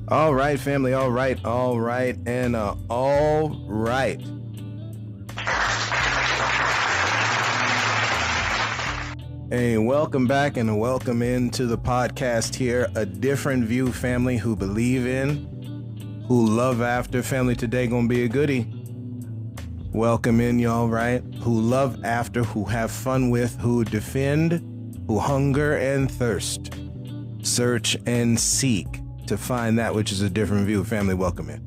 All right, family. All right, and all right. Hey, welcome back and welcome into the podcast here. A different view, family who believe in, who love after. Family, today gonna be a goodie. Welcome in, y'all, right? Who love after, who have fun with, who defend, who hunger and thirst, search and seek to find that which is a different view. Family, welcome in.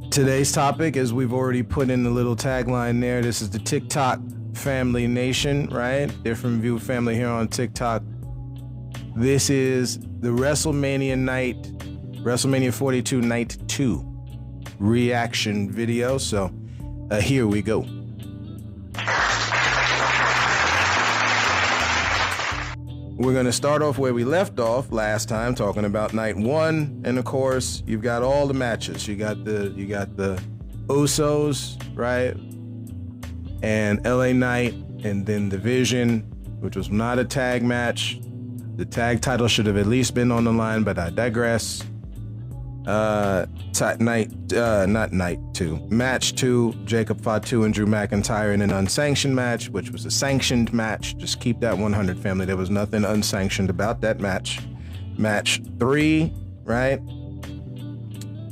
Today's topic, as we've already put in the little tagline there, this is the TikTok family nation, right? Different view family here on TikTok. This is the WrestleMania 42 Night 2 reaction video. So here we go. We're going to start off where we left off last time, talking about night 1, and of course, you've got all the matches. You got the Usos, right? And LA Knight, and then Division, which was not a tag match. The tag title should have at least been on the line, but I digress. Match 2, Jacob Fatu and Drew McIntyre in an unsanctioned match, which was a sanctioned match. Just keep that 100, family. There was nothing unsanctioned about that match. Match 3, right?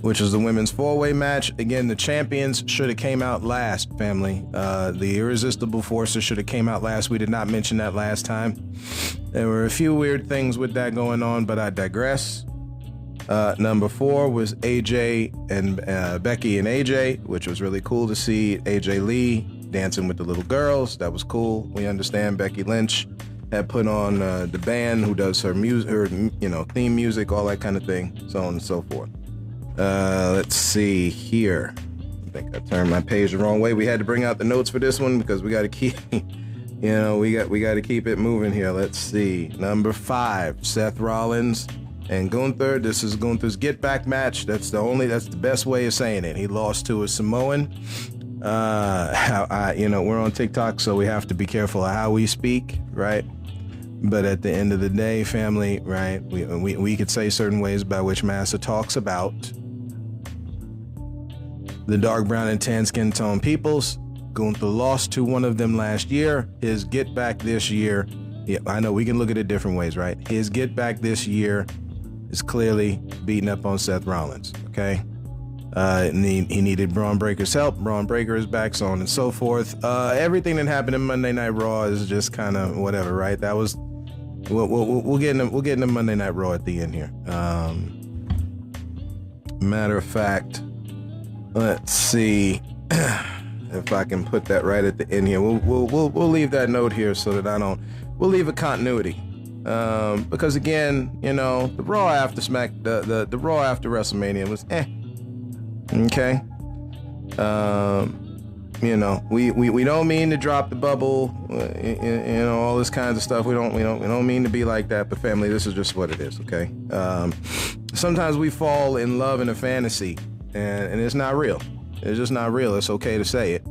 Which was the women's 4-way match. Again, the champions should have came out last, family. The Irresistible Forces should have came out last. We did not mention that last time. There were a few weird things with that going on, but I digress. Number 4 was AJ and Becky and AJ, which was really cool to see. AJ Lee dancing with the little girls. That was cool. We understand Becky Lynch had put on the band who does her music, her theme music, all that kind of thing, so on and so forth. Let's see here. I think I turned my page the wrong way. We had to bring out the notes for this one because we got to keep, we got to keep it moving here. Let's see. Number 5, Seth Rollins and Gunther. This is Gunther's get back match. That's the best way of saying it. He lost to a Samoan. We're on TikTok, so we have to be careful of how we speak, right? But at the end of the day, family, right? We could say certain ways by which Massa talks about the dark brown and tan skin tone peoples. Gunther lost to one of them last year. His get back this year, yeah, I know we can look at it different ways, right? His get back this year is clearly beating up on Seth Rollins, okay? He needed Braun Breaker's help. Braun Breaker is back, so on and so forth. Everything that happened in Monday Night Raw is just kind of whatever, right? That was we'll get into Monday Night Raw at the end here. Matter of fact, let's see if I can put that right at the end here. We'll leave that note here so that we'll leave a continuity. Because again, the Raw after the Raw after WrestleMania was okay. We don't mean to drop the bubble, all this kinds of stuff. We don't mean to be like that, but family, this is just what it is, okay? Sometimes we fall in love in a fantasy, and it's not real. It's just not real. It's okay to say it.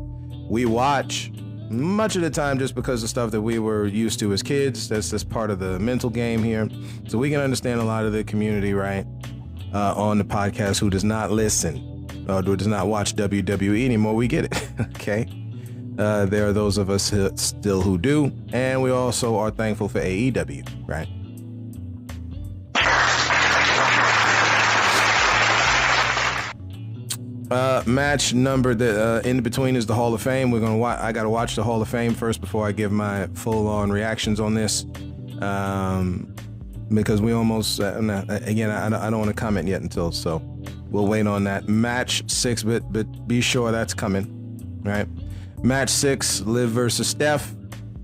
We watch much of the time just because of stuff that we were used to as kids. That's part of the mental game here. So we can understand a lot of the community, right, on the podcast who does not listen or does not watch WWE anymore. We get it, okay? There are those of us still who do, and we also are thankful for AEW, right? Match number in between is the Hall of Fame. I gotta watch the Hall of Fame first before I give my full-on reactions on this, because we almost I don't want to comment yet until, so we'll wait on that. Match 6, but be sure that's coming, right? Match 6, Liv versus Steph,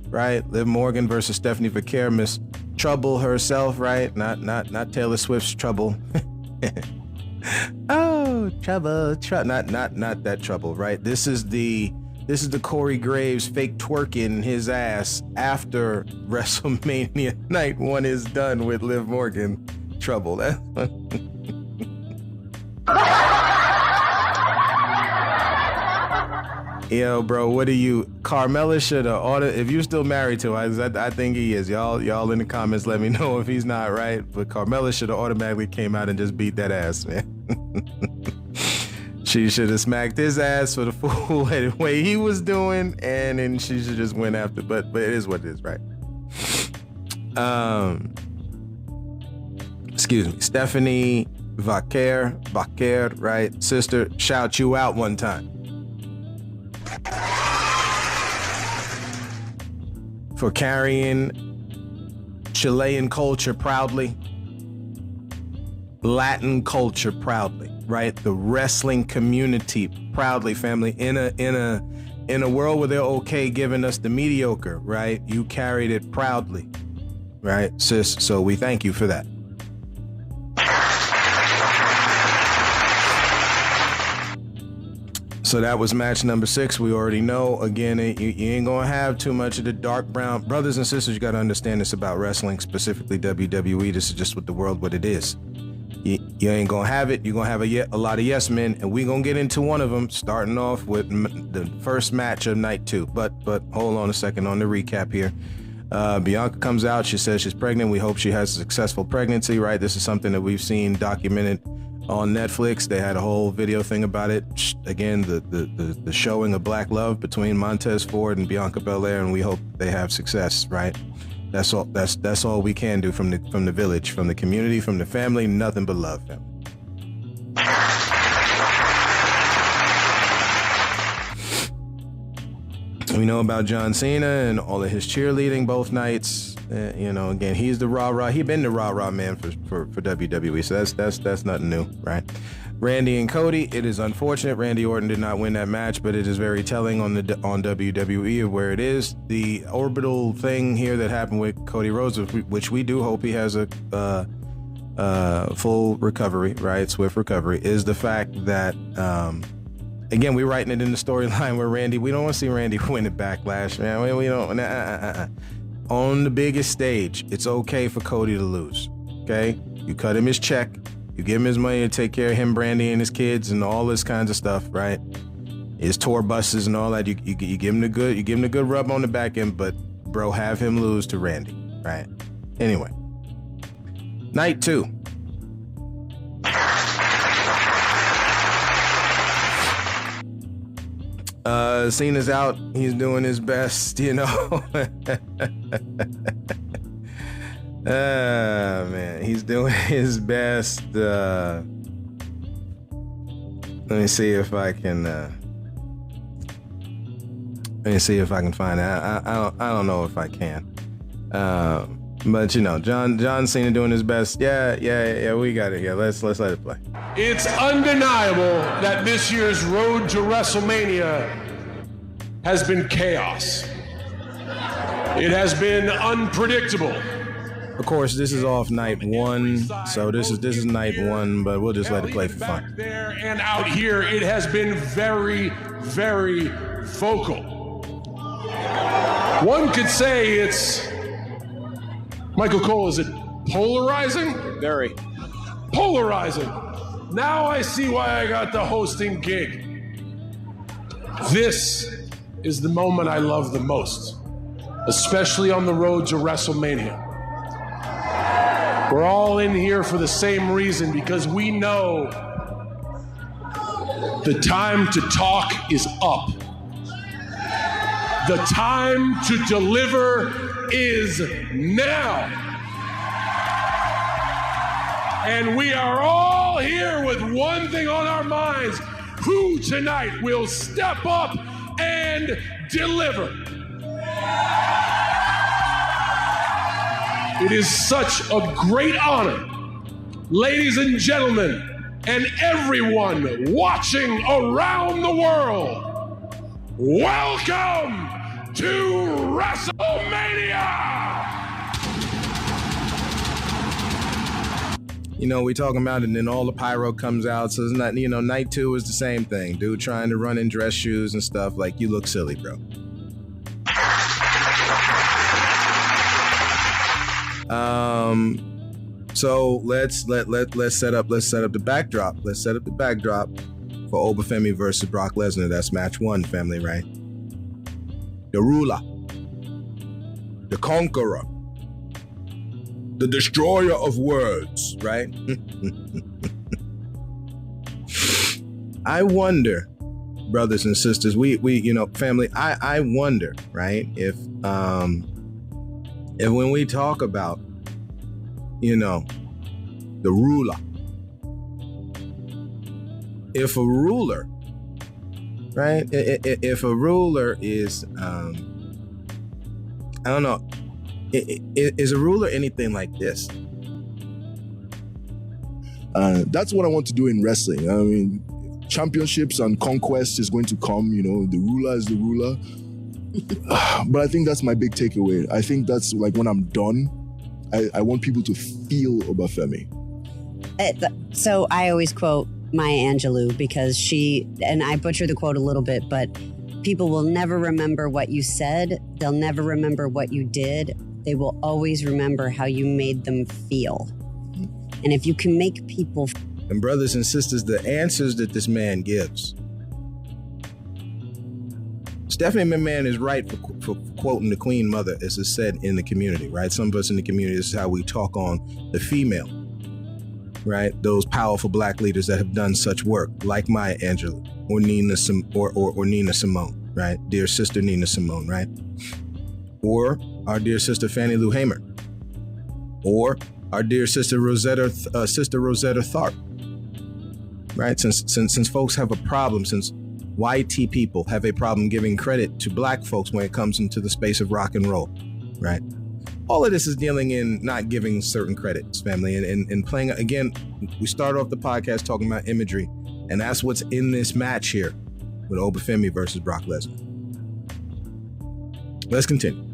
right? Liv Morgan versus Stephanie Vaquer, Miss Trouble herself, right? Not Taylor Swift's Trouble. Oh, trouble, not that trouble, right? This is the Corey Graves fake twerking his ass after WrestleMania Night 1 is done with Liv Morgan trouble. Yo, bro, what are you? Carmella should have ordered. If you're still married to her, I think he is. Y'all in the comments, let me know if he's not, right? But Carmella should have automatically came out and just beat that ass, man. She should have smacked his ass for the fool way he was doing, and then she should just went after. But it is what it is, right? Excuse me, Stephanie Vaquer, right? Sister, shout you out one time for carrying Chilean culture proudly, Latin culture proudly, right? The wrestling community proudly, family, in a world where they're okay giving us the mediocre, right? You carried it proudly, right, sis? So we thank you for that. So that was match number 6. We already know. Again, you ain't gonna have too much of the dark brown. Brothers and sisters, you gotta understand this about wrestling, specifically WWE. This is just what it is. You ain't gonna have it. You're gonna have a lot of yes men, and we gonna get into one of them, starting off with the first match of night 2. But hold on a second on the recap here. Bianca comes out. She says she's pregnant. We hope she has a successful pregnancy, right? This is something that we've seen documented on Netflix. They had a whole video thing about it. Again, the showing of black love between Montez Ford and Bianca Belair, and we hope they have success, right? That's all. That's all we can do from the village, from the community, from the family. Nothing but love, family. We know about John Cena and all of his cheerleading both nights. Again, he's the rah-rah. He's been the rah-rah man for WWE, so that's nothing new, right? Randy and Cody, it is unfortunate Randy Orton did not win that match, but it is very telling on WWE of where it is. The orbital thing here that happened with Cody Rhodes, which we do hope he has a full recovery, right? Swift recovery, is the fact that again, we're writing it in the storyline where Randy, we don't want to see Randy win at Backlash, man. We don't. On the biggest stage, it's okay for Cody to lose, okay? You cut him his check, you give him his money to take care of him, Brandy, and his kids, and all this kinds of stuff, right? His tour buses and all that. You give him the good rub on the back end, but bro, have him lose to Randy, right? Anyway, night 2. Cena's out. He's doing his best, man, he's doing his best. Let me see if I can. Find it. I don't know if I can. But John Cena doing his best. Yeah. We got it here. Let's let it play. It's undeniable that this year's road to WrestleMania has been chaos. It has been unpredictable. Of course, this is off night 1, so this is night 1, but we'll just let it play for fun. Back there and out here, it has been very, very vocal. One could say it's, Michael Cole, is it polarizing? Very. Polarizing. Now I see why I got the hosting gig. This is the moment I love the most, especially on the road to WrestleMania. We're all in here for the same reason, because we know the time to talk is up. The time to deliver is now. And we are all here with one thing on our minds: who tonight will step up and deliver. It is such a great honor, ladies and gentlemen, and everyone watching around the world. Welcome to WrestleMania! We talking about it, and then all the pyro comes out. So it's not, night 2 is the same thing. Dude trying to run in dress shoes and stuff. Like, you look silly, bro. So let's set up the backdrop. Let's set up the backdrop for Obafemi versus Brock Lesnar. That's match 1, family, right? The ruler, the conqueror, the destroyer of words, right? I wonder, brothers and sisters, we family, I wonder, right, if when we talk about, the ruler, if a ruler, right, if a ruler is, I don't know, is a ruler anything like this? That's what I want to do in wrestling. I mean, championships and conquest is going to come, the ruler is the ruler. But I think that's my big takeaway. I think that's like when I'm done, I want people to feel Obafemi. So I always quote Maya Angelou because and I butcher the quote a little bit, but people will never remember what you said. They'll never remember what you did. They will always remember how you made them feel. And if you can make people... And brothers and sisters, the answers that this man gives. Stephanie McMahon is right for quoting the Queen Mother, as is said in the community, right? Some of us in the community, this is how we talk on the female, right? Those powerful black leaders that have done such work, like Maya Angelou or Nina Simone, right? Dear sister Nina Simone, right? Or our dear sister Fannie Lou Hamer, or our dear sister Rosetta Tharpe, right? Since folks have a problem, since YT people have a problem giving credit to black folks when it comes into the space of rock and roll, right? All of this is dealing in not giving certain credits, family, and playing, again, we started off the podcast talking about imagery, and that's what's in this match here with Obafemi versus Brock Lesnar. Let's continue.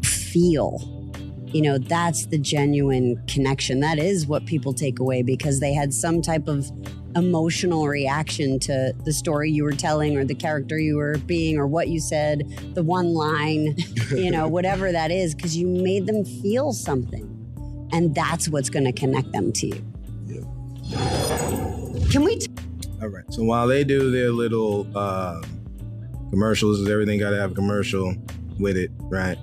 Feel. That's the genuine connection. That is what people take away because they had some type of emotional reaction to the story you were telling or the character you were being or what you said, the one line, whatever that is, because you made them feel something. And that's what's going to connect them to you. Yeah. Can we... All right. So while they do their little commercials, everything got to have a commercial with it, right?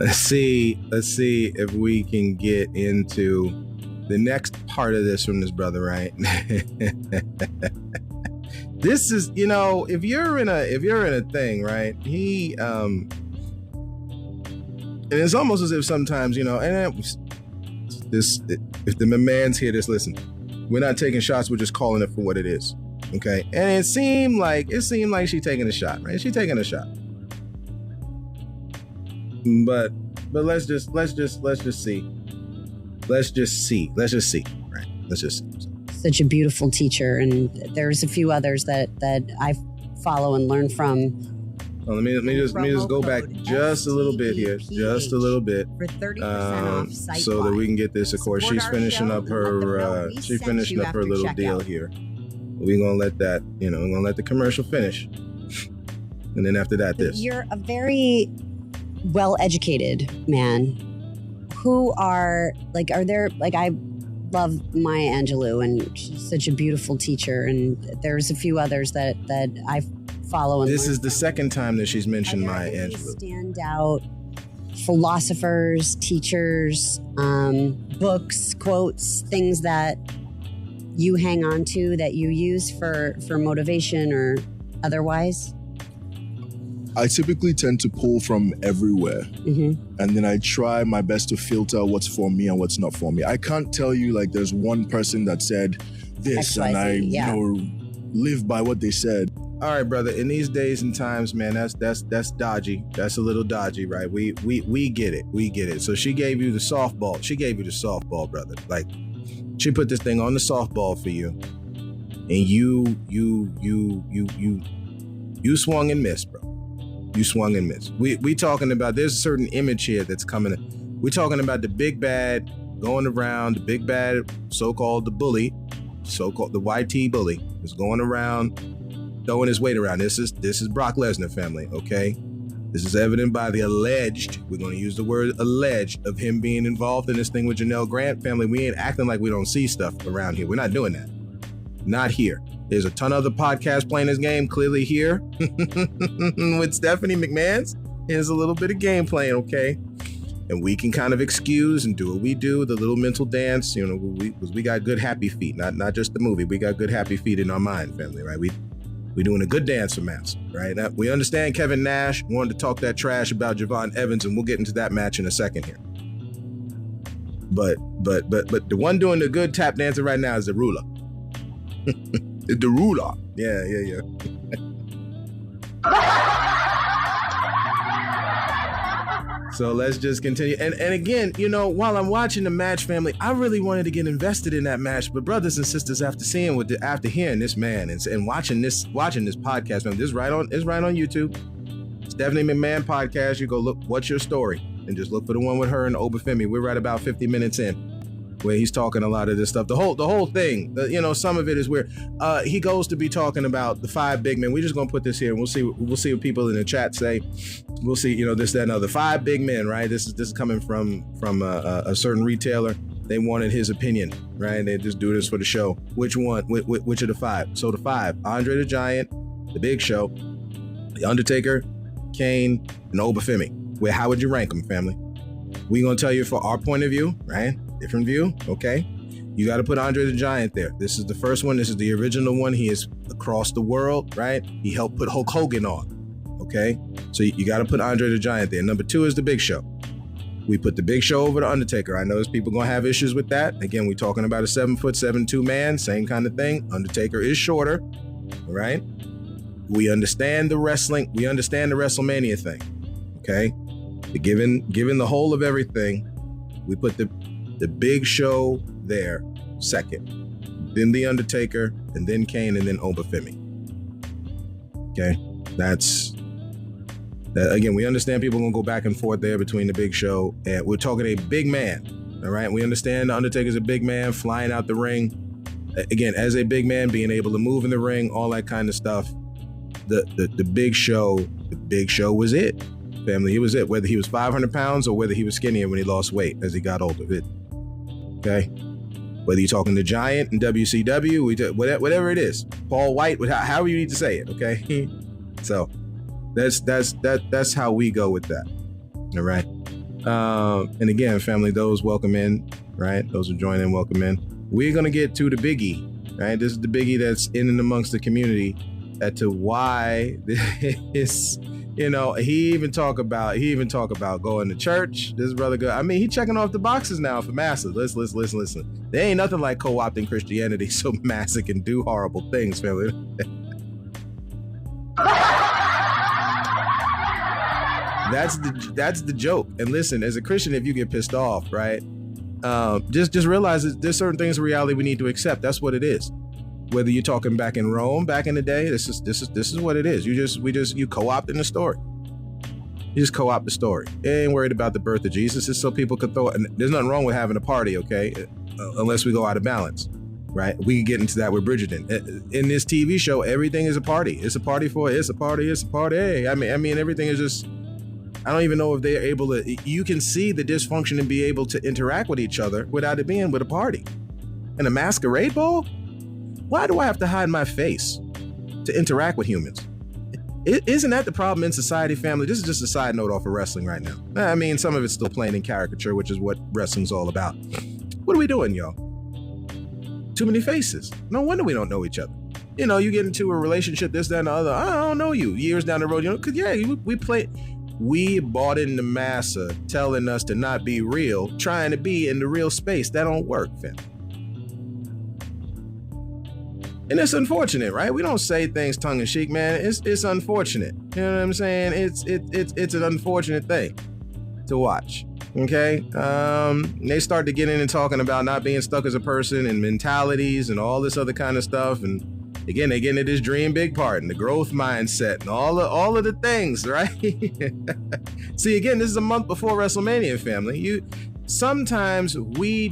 Let's see if we can get into the next part of this from this brother, right? This is, if you're in a thing, right? He and it's almost as if sometimes, if the man's here, just listen. We're not taking shots, we're just calling it for what it is. Okay? And it seemed like she's taking a shot, right? She's taking a shot. But let's just see. Let's just see, right? Let's just see. Such a beautiful teacher, and there's a few others that I follow and learn from. Well, let me just go back just a little bit here, just a little bit, for 30% off site-wide. so that we can get this. Of course, she's finishing up her little deal here. We're gonna let that, we're gonna let the commercial finish, and then after that, this. You're a very well-educated man. Who are there, I love Maya Angelou, and she's such a beautiful teacher, and there's a few others that I follow. And this is the second time that she's mentioned Maya Angelou. Standout philosophers, teachers, books, quotes, things that you hang on to that you use for motivation or otherwise? I typically tend to pull from everywhere. Mm-hmm. And then I try my best to filter what's for me and what's not for me. I can't tell you there's one person that said this XYZ, and I live by what they said. All right, brother. In these days and times, man, that's dodgy. That's a little dodgy, right? We get it. We get it. So she gave you the softball. She gave you the softball, brother. She put this thing on the softball for you, and you swung and missed, bro. You swung and missed. We talking about, there's a certain image here that's coming in. We're talking about the big bad going around, the big bad, so-called the bully, so-called the YT bully is going around, throwing his weight around. This is Brock Lesnar, family, okay? This is evident by the alleged, we're going to use the word alleged, of him being involved in this thing with Janelle Grant. Family, we ain't acting like we don't see stuff around here. We're not doing that. Not here. There's a ton of other podcasts playing this game, clearly here. With Stephanie McMahon's, here's a little bit of game playing, okay? And we can kind of excuse and do what we do, the little mental dance. You know, we got good happy feet, not just the movie. We got good happy feet in our mind, family, right? We're doing a good dance for Master, right? Now, we understand Kevin Nash wanted to talk that trash about Javon Evans, and we'll get into that match in a second here. But the one doing the good tap dancing right now is the ruler. The ruler. Yeah. So let's just continue. And again, you know, while I'm watching the match, family, I really wanted to get invested in that match. But brothers and sisters, after hearing this man and watching this podcast, man, this is right on YouTube. Stephanie McMahon podcast. You go look, what's your story? And just look for the one with her and Obafemi. We're right about 50 minutes in, where he's talking a lot of this stuff. The whole thing, you know, some of it is weird. He goes to be talking about the 5 big men. We're just gonna put this here, and we'll see what people in the chat say. We'll see, you know, this, that, and other. 5 big men, right? This is coming from a certain retailer. They wanted his opinion, right? They just do this for the show. Which one? Which of the 5? So the 5: Andre the Giant, The Big Show, The Undertaker, Kane, and Obafemi. Well, how would you rank them, family? We're gonna tell you for our point of view, right? Different view, okay? You got to put Andre the Giant there. This is the first one. This is the original one. He is across the world, right? He helped put Hulk Hogan on, okay? So you got to put Andre the Giant there. Number 2 is The Big Show. We put The Big Show over The Undertaker. I know there's people going to have issues with that. Again, we're talking about a 7'7" man, same kind of thing. Undertaker is shorter, all right? We understand the wrestling. We understand the WrestleMania thing, okay? Given the whole of everything, we put the Big Show there second, then The Undertaker, and then Kane, and then Obafemi. Okay, that's that. Again, we understand people are gonna go back and forth there between the Big Show, and we're talking a big man. All right, we understand the Undertaker's a big man flying out the ring. Again, as a big man, being able to move in the ring, all that kind of stuff. The Big Show was it. Family, he was it. Whether he was 500 pounds or whether he was skinnier when he lost weight as he got older. Okay, whether you're talking the Giant in WCW, whatever it is, Paul White, however you need to say it. Okay, so that's how we go with that. All right, and again, family, those welcome in, right? Those who join in, welcome in. We're gonna get to the biggie, right? This is the biggie that's in and amongst the community as to why this. You know, he even talk about going to church. This brother go. I mean, he checking off the boxes now for Massa. Listen. There ain't nothing like co-opting Christianity so Massa can do horrible things, family. That's the joke. And listen, as a Christian, if you get pissed off, right, just realize that there's certain things in reality we need to accept. That's what it is. Whether you're talking back in Rome, back in the day, this is what it is. You co-opting the story. You just co-opt the story. You ain't worried about the birth of Jesus. It's so people could throw it. And there's nothing wrong with having a party, okay? Unless we go out of balance, right? We can get into that with Bridgerton. In this TV show, everything is a party. It's a party. I mean, everything is just. I don't even know if they're able to. You can see the dysfunction and be able to interact with each other without it being with a party. And a masquerade ball. Why do I have to hide my face to interact with humans? Isn't that the problem in society, family? This is just a side note off of wrestling right now. I mean, some of it's still playing in caricature, which is what wrestling's all about. What are we doing, y'all? Too many faces. No wonder we don't know each other. You know, you get into a relationship, this, that, and the other. I don't know you. Years down the road, you know, because, yeah, we bought into massa telling us to not be real, trying to be in the real space. That don't work, family. And it's unfortunate, right? We don't say things tongue in cheek, man. It's unfortunate. You know what I'm saying? It's an unfortunate thing to watch. Okay? They start to get in and talking about not being stuck as a person and mentalities and all this other kind of stuff. And again, they get into this dream big part and the growth mindset and all of the things, right? See, again, this is a month before WrestleMania, family. Sometimes we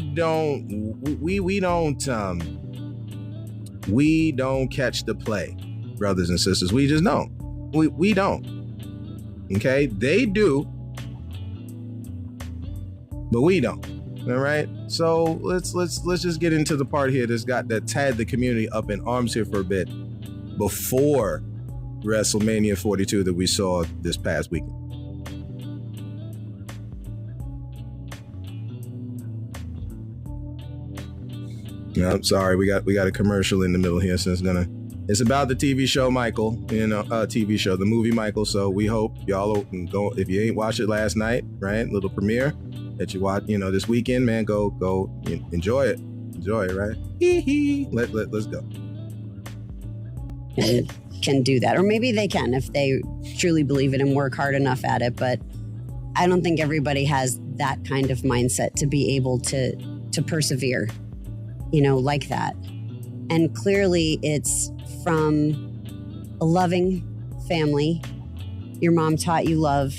don't catch the play, brothers and sisters. We just don't. We don't. Okay, they do, but we don't. All right, so let's just get into the part here that's had the community up in arms here for a bit before Wrestlemania 42 that we saw this past weekend. Yeah, I'm sorry, we got a commercial in the middle here, so it's about the TV show Michael, TV show, the movie Michael. So we hope y'all can go, if you ain't watched it last night, right? Little premiere that you watch, this weekend, man, go enjoy it, right? Let's go. Can do that, or maybe they can if they truly believe it and work hard enough at it. But I don't think everybody has that kind of mindset to be able to persevere, like that. And clearly, it's from a loving family. Your mom taught you love,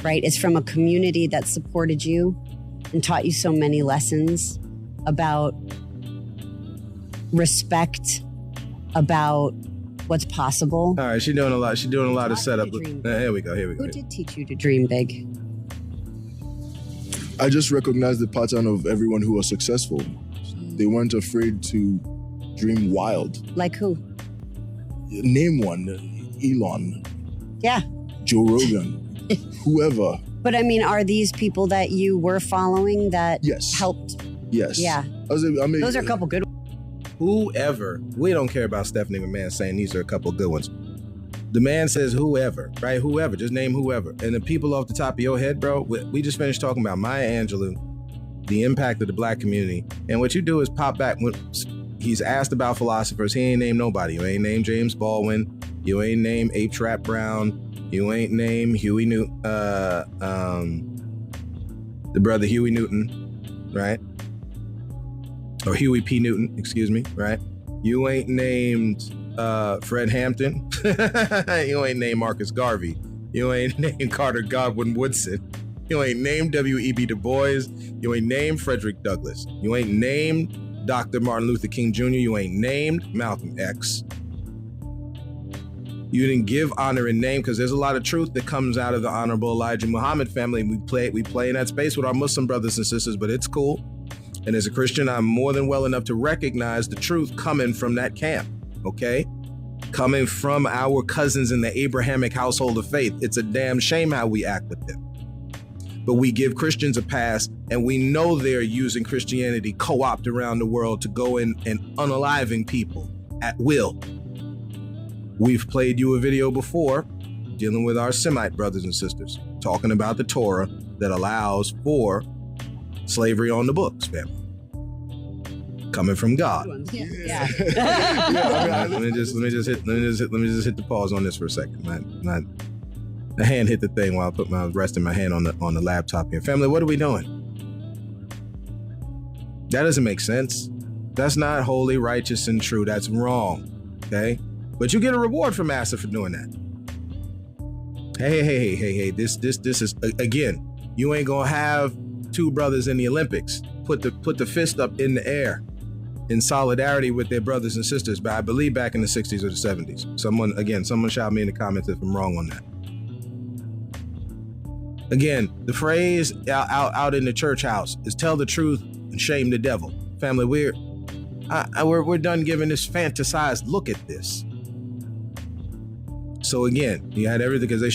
right? It's from a community that supported you and taught you so many lessons about respect, about what's possible. All right, she's doing a lot of setup. Here we go. Who did teach you to dream big? I just recognized the pattern of everyone who was successful. They weren't afraid to dream wild. Like who? Name one. Elon. Yeah. Joe Rogan. Whoever. But I mean, are these people that you were following that helped? Yes. Yeah. Those are a couple good ones. Whoever. We don't care about Stephanie McMahon saying these are a couple good ones. The man says whoever, right? Whoever. Just name whoever. And the people off the top of your head, bro, we just finished talking about Maya Angelou, the impact of the black community. And what you do is pop back when he's asked about philosophers. He ain't named nobody. You ain't named James Baldwin. You ain't named Ape Trap Brown. You ain't named Huey Newton, the brother Huey Newton, right? Or Huey P. Newton, excuse me, right? You ain't named Fred Hampton. You ain't named Marcus Garvey. You ain't named Carter Godwin Woodson. You ain't named W.E.B. Du Bois. You ain't named Frederick Douglass. You ain't named Dr. Martin Luther King Jr. You ain't named Malcolm X. You didn't give honor and name, because there's a lot of truth that comes out of the Honorable Elijah Muhammad family. We play in that space with our Muslim brothers and sisters, but it's cool. And as a Christian, I'm more than well enough to recognize the truth coming from that camp, okay? Coming from our cousins in the Abrahamic household of faith. It's a damn shame how we act with them. But we give Christians a pass, and we know they're using Christianity co-opt around the world to go in and unaliving people at will. We've played you a video before dealing with our Semite brothers and sisters, talking about the Torah that allows for slavery on the books, family. Coming from God. Yeah. Let me just hit the pause on this for a second. The hand hit the thing while I was resting my hand on the laptop here. Family, what are we doing? That doesn't make sense. That's not holy, righteous, and true. That's wrong. Okay? But you get a reward for Master for doing that. Hey. This is, again, you ain't gonna have two brothers in the Olympics put the fist up in the air in solidarity with their brothers and sisters, but I believe back in the 60s or the 70s. Someone shout me in the comments if I'm wrong on that. Again, the phrase out in the church house is tell the truth and shame the devil. Family, we're done giving this fantasized look at this. So again, you had everything, because they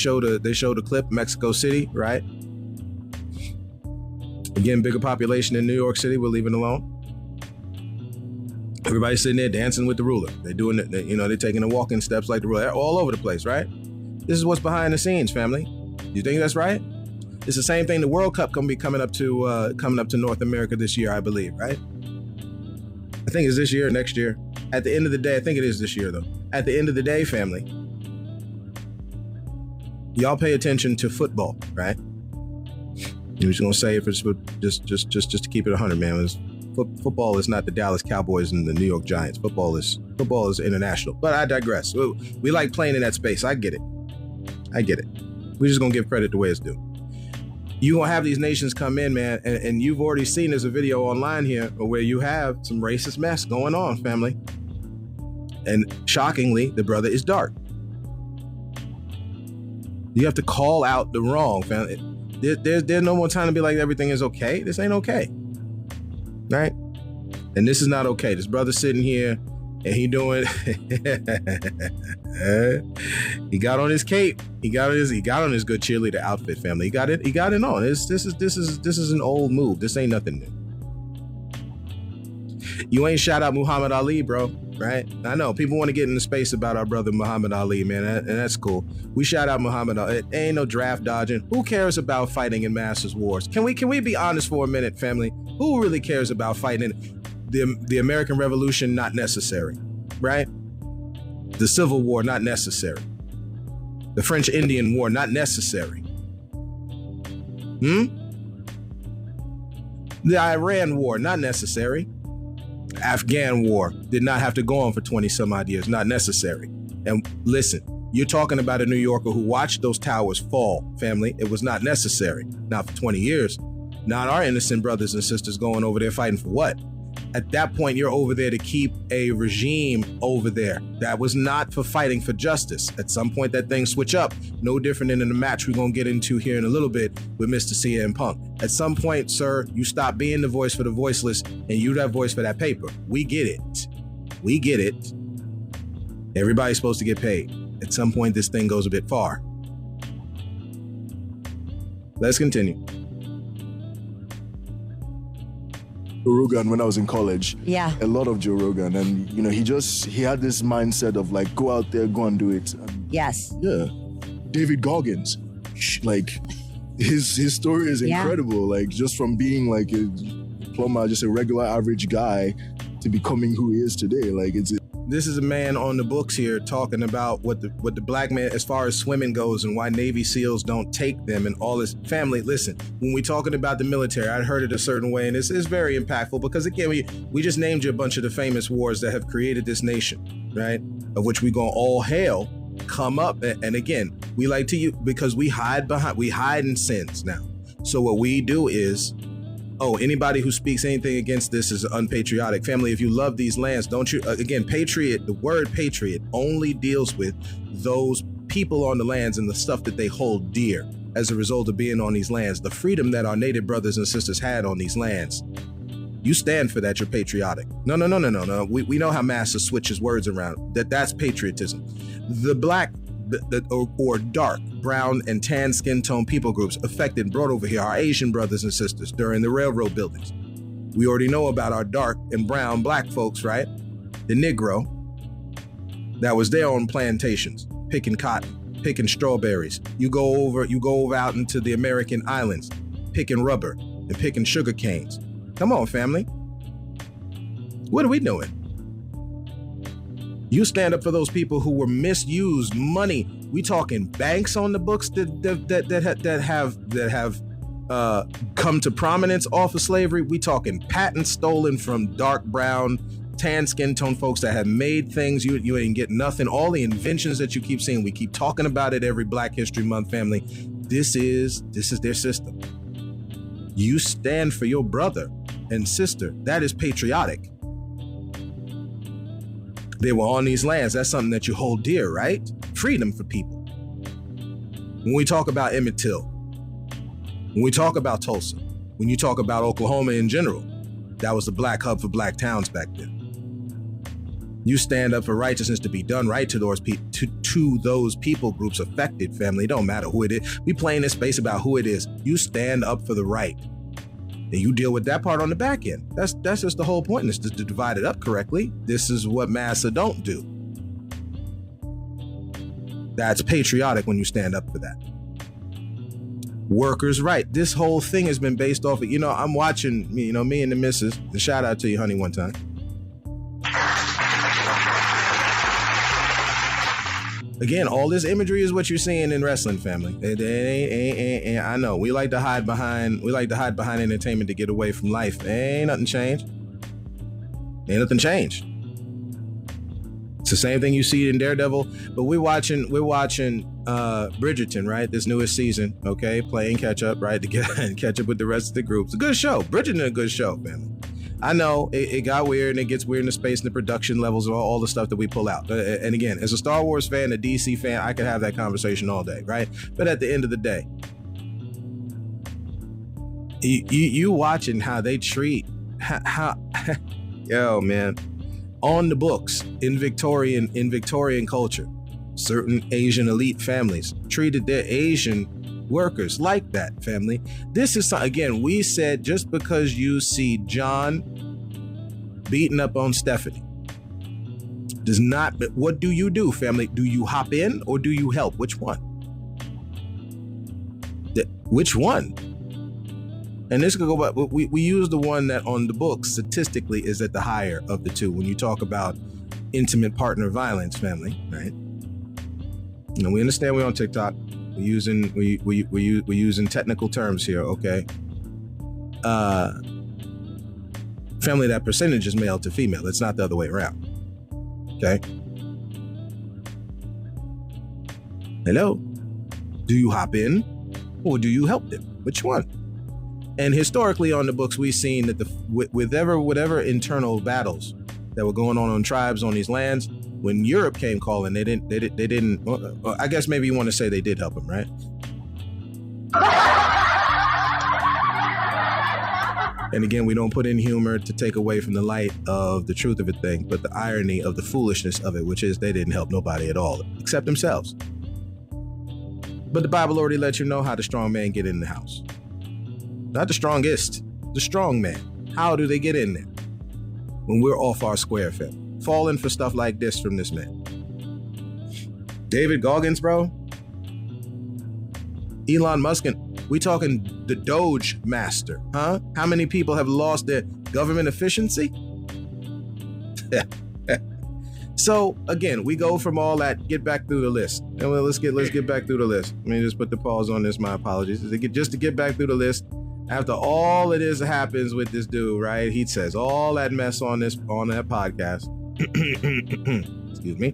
showed a clip, Mexico City, right? Again, bigger population in New York City, we'll leave it alone. Everybody's sitting there dancing with the ruler. They're doing it, they're taking the walking steps like the ruler, all over the place, right? This is what's behind the scenes, family. You think that's right? It's the same thing. The World Cup gonna be coming up to North America this year, I believe, right? I think it's this year or next year. At the end of the day, I think it is this year though. At the end of the day, family, y'all pay attention to football, right? I'm just gonna say it for just to keep it 100, man. Football is not the Dallas Cowboys and the New York Giants. Football is international. But I digress. We like playing in that space. I get it. We're just gonna give credit the way it's due. You gonna have these nations come in, man, and you've already seen there's a video online here where you have some racist mess going on, family. And shockingly, the brother is dark. You have to call out the wrong, family. There's no more time to be like everything is okay. This ain't okay, right? And this is not okay. This brother sitting here and he doing. He got on his cape. He got on his good cheerleader outfit, family. He got it on. This is an old move. This ain't nothing new. You ain't shout out Muhammad Ali, bro, right? I know people want to get into space about our brother Muhammad Ali, man, and that's cool. We shout out Muhammad Ali. It ain't no draft dodging. Who cares about fighting in Masters Wars? Can we be honest for a minute, family? Who really cares about fighting? The American Revolution, not necessary, right? The Civil War, not necessary. The French-Indian War, not necessary. The Iran War, not necessary. Afghan War did not have to go on for 20 some odd years, not necessary. And listen, you're talking about a New Yorker who watched those towers fall, family. It was not necessary. Not for 20 years. Not our innocent brothers and sisters going over there fighting for what? At that point, you're over there to keep a regime over there. That was not for fighting for justice. At some point, that thing switch up. No different than in the match we're going to get into here in a little bit with Mr. CM Punk. At some point, sir, you stop being the voice for the voiceless and you that voice for that paper. We get it. We get it. Everybody's supposed to get paid. At some point, this thing goes a bit far. Let's continue. Joe Rogan when I was in college. Yeah. A lot of Joe Rogan. And, you know, he had this mindset of like, go out there, go and do it. And, yes. Yeah. David Goggins, like, his story is incredible. Like, just from being like a plumber, just a regular average guy to becoming who he is today. Like, this is a man on the books here talking about what the black man, as far as swimming goes, and why Navy SEALs don't take them and all this. Family, listen, when we talking about the military, I heard it a certain way, and it's very impactful because, again, we just named you a bunch of the famous wars that have created this nation, right? Of which we gonna all hail come up. And again, we like to use, because we hide in sins now. So what we do is, anybody who speaks anything against this is unpatriotic. Family, if you love these lands, don't you? Again, patriot, the word patriot only deals with those people on the lands and the stuff that they hold dear as a result of being on these lands. The freedom that our native brothers and sisters had on these lands. You stand for that, you're patriotic. No. We know how Master switches words around. That's patriotism. The black or dark, brown, and tan skin tone people groups affected and brought over here, our Asian brothers and sisters during the railroad buildings. We already know about our dark and brown black folks, right? The Negro that was there on plantations, picking cotton, picking strawberries. You go over out into the American islands, picking rubber and picking sugar canes. Come on, family. What are we doing? You stand up for those people who were misused money. We talking banks on the books that have come to prominence off of slavery. We talking patents stolen from dark brown, tan skin tone folks that have made things. You ain't get nothing. All the inventions that you keep seeing, we keep talking about it every Black History Month, family. This is their system. You stand for your brother and sister. That is patriotic. They were on these lands. That's something that you hold dear, right? Freedom for people. When we talk about Emmett Till, when we talk about Tulsa, when you talk about Oklahoma in general, that was the black hub for black towns back then. You stand up for righteousness to be done right to those people groups affected, family. It don't matter who it is. We play in this space about who it is. You stand up for the right. And you deal with that part on the back end. That's just the whole point, is to divide it up correctly. This is what Massa don't do. That's patriotic when you stand up for that. Workers' right. This whole thing has been based off of, I'm watching, me and the missus, and shout out to you, honey, one time. Again, all this imagery is what you're seeing in wrestling, family. I know we like to hide behind entertainment to get away from life. Ain't nothing changed. It's the same thing you see in Daredevil, but we're watching Bridgerton, right? This newest season, okay? Playing catch up, right? To catch up with the rest of the group. It's a good show. Bridgerton is a good show, family. I know it got weird and it gets weird in the space and the production levels of all the stuff that we pull out. And again, as a Star Wars fan, a DC fan, I could have that conversation all day, right? But at the end of the day, you watching how they treat, yo, man, on the books in Victorian culture, certain Asian elite families treated their Asian workers like that, family. This is, again, we said just because you see John beating up on Stephanie does not, but what do you do, family? Do you hop in or do you help? Which one? Which one? And this could go back, we use the one that on the book statistically is at the higher of the two when you talk about intimate partner violence, family, right? You know, we understand we're on TikTok. We're using technical terms here, okay? Family, that percentage is male to female. It's not the other way around, okay? Hello? Do you hop in or do you help them? Which one? And historically on the books, we've seen that whatever internal battles that were going on tribes on these lands, when Europe came calling, they didn't. I guess maybe you want to say they did help them, right? And again, we don't put in humor to take away from the light of the truth of a thing, but the irony of the foolishness of it, which is they didn't help nobody at all, except themselves. But the Bible already let you know how the strong man get in the house. Not the strongest, the strong man. How do they get in there? When we're off our square, fam. Falling for stuff like this from this man. David Goggins, bro. Elon Musk, we talking the Doge master, huh? How many people have lost their government efficiency? So again, we go from all that, get back through the list. And let's get back through the list. Let me just put the pause on this, my apologies. Just to get back through the list. After all it is that happens with this dude, right? He says all that mess on that podcast. Excuse me.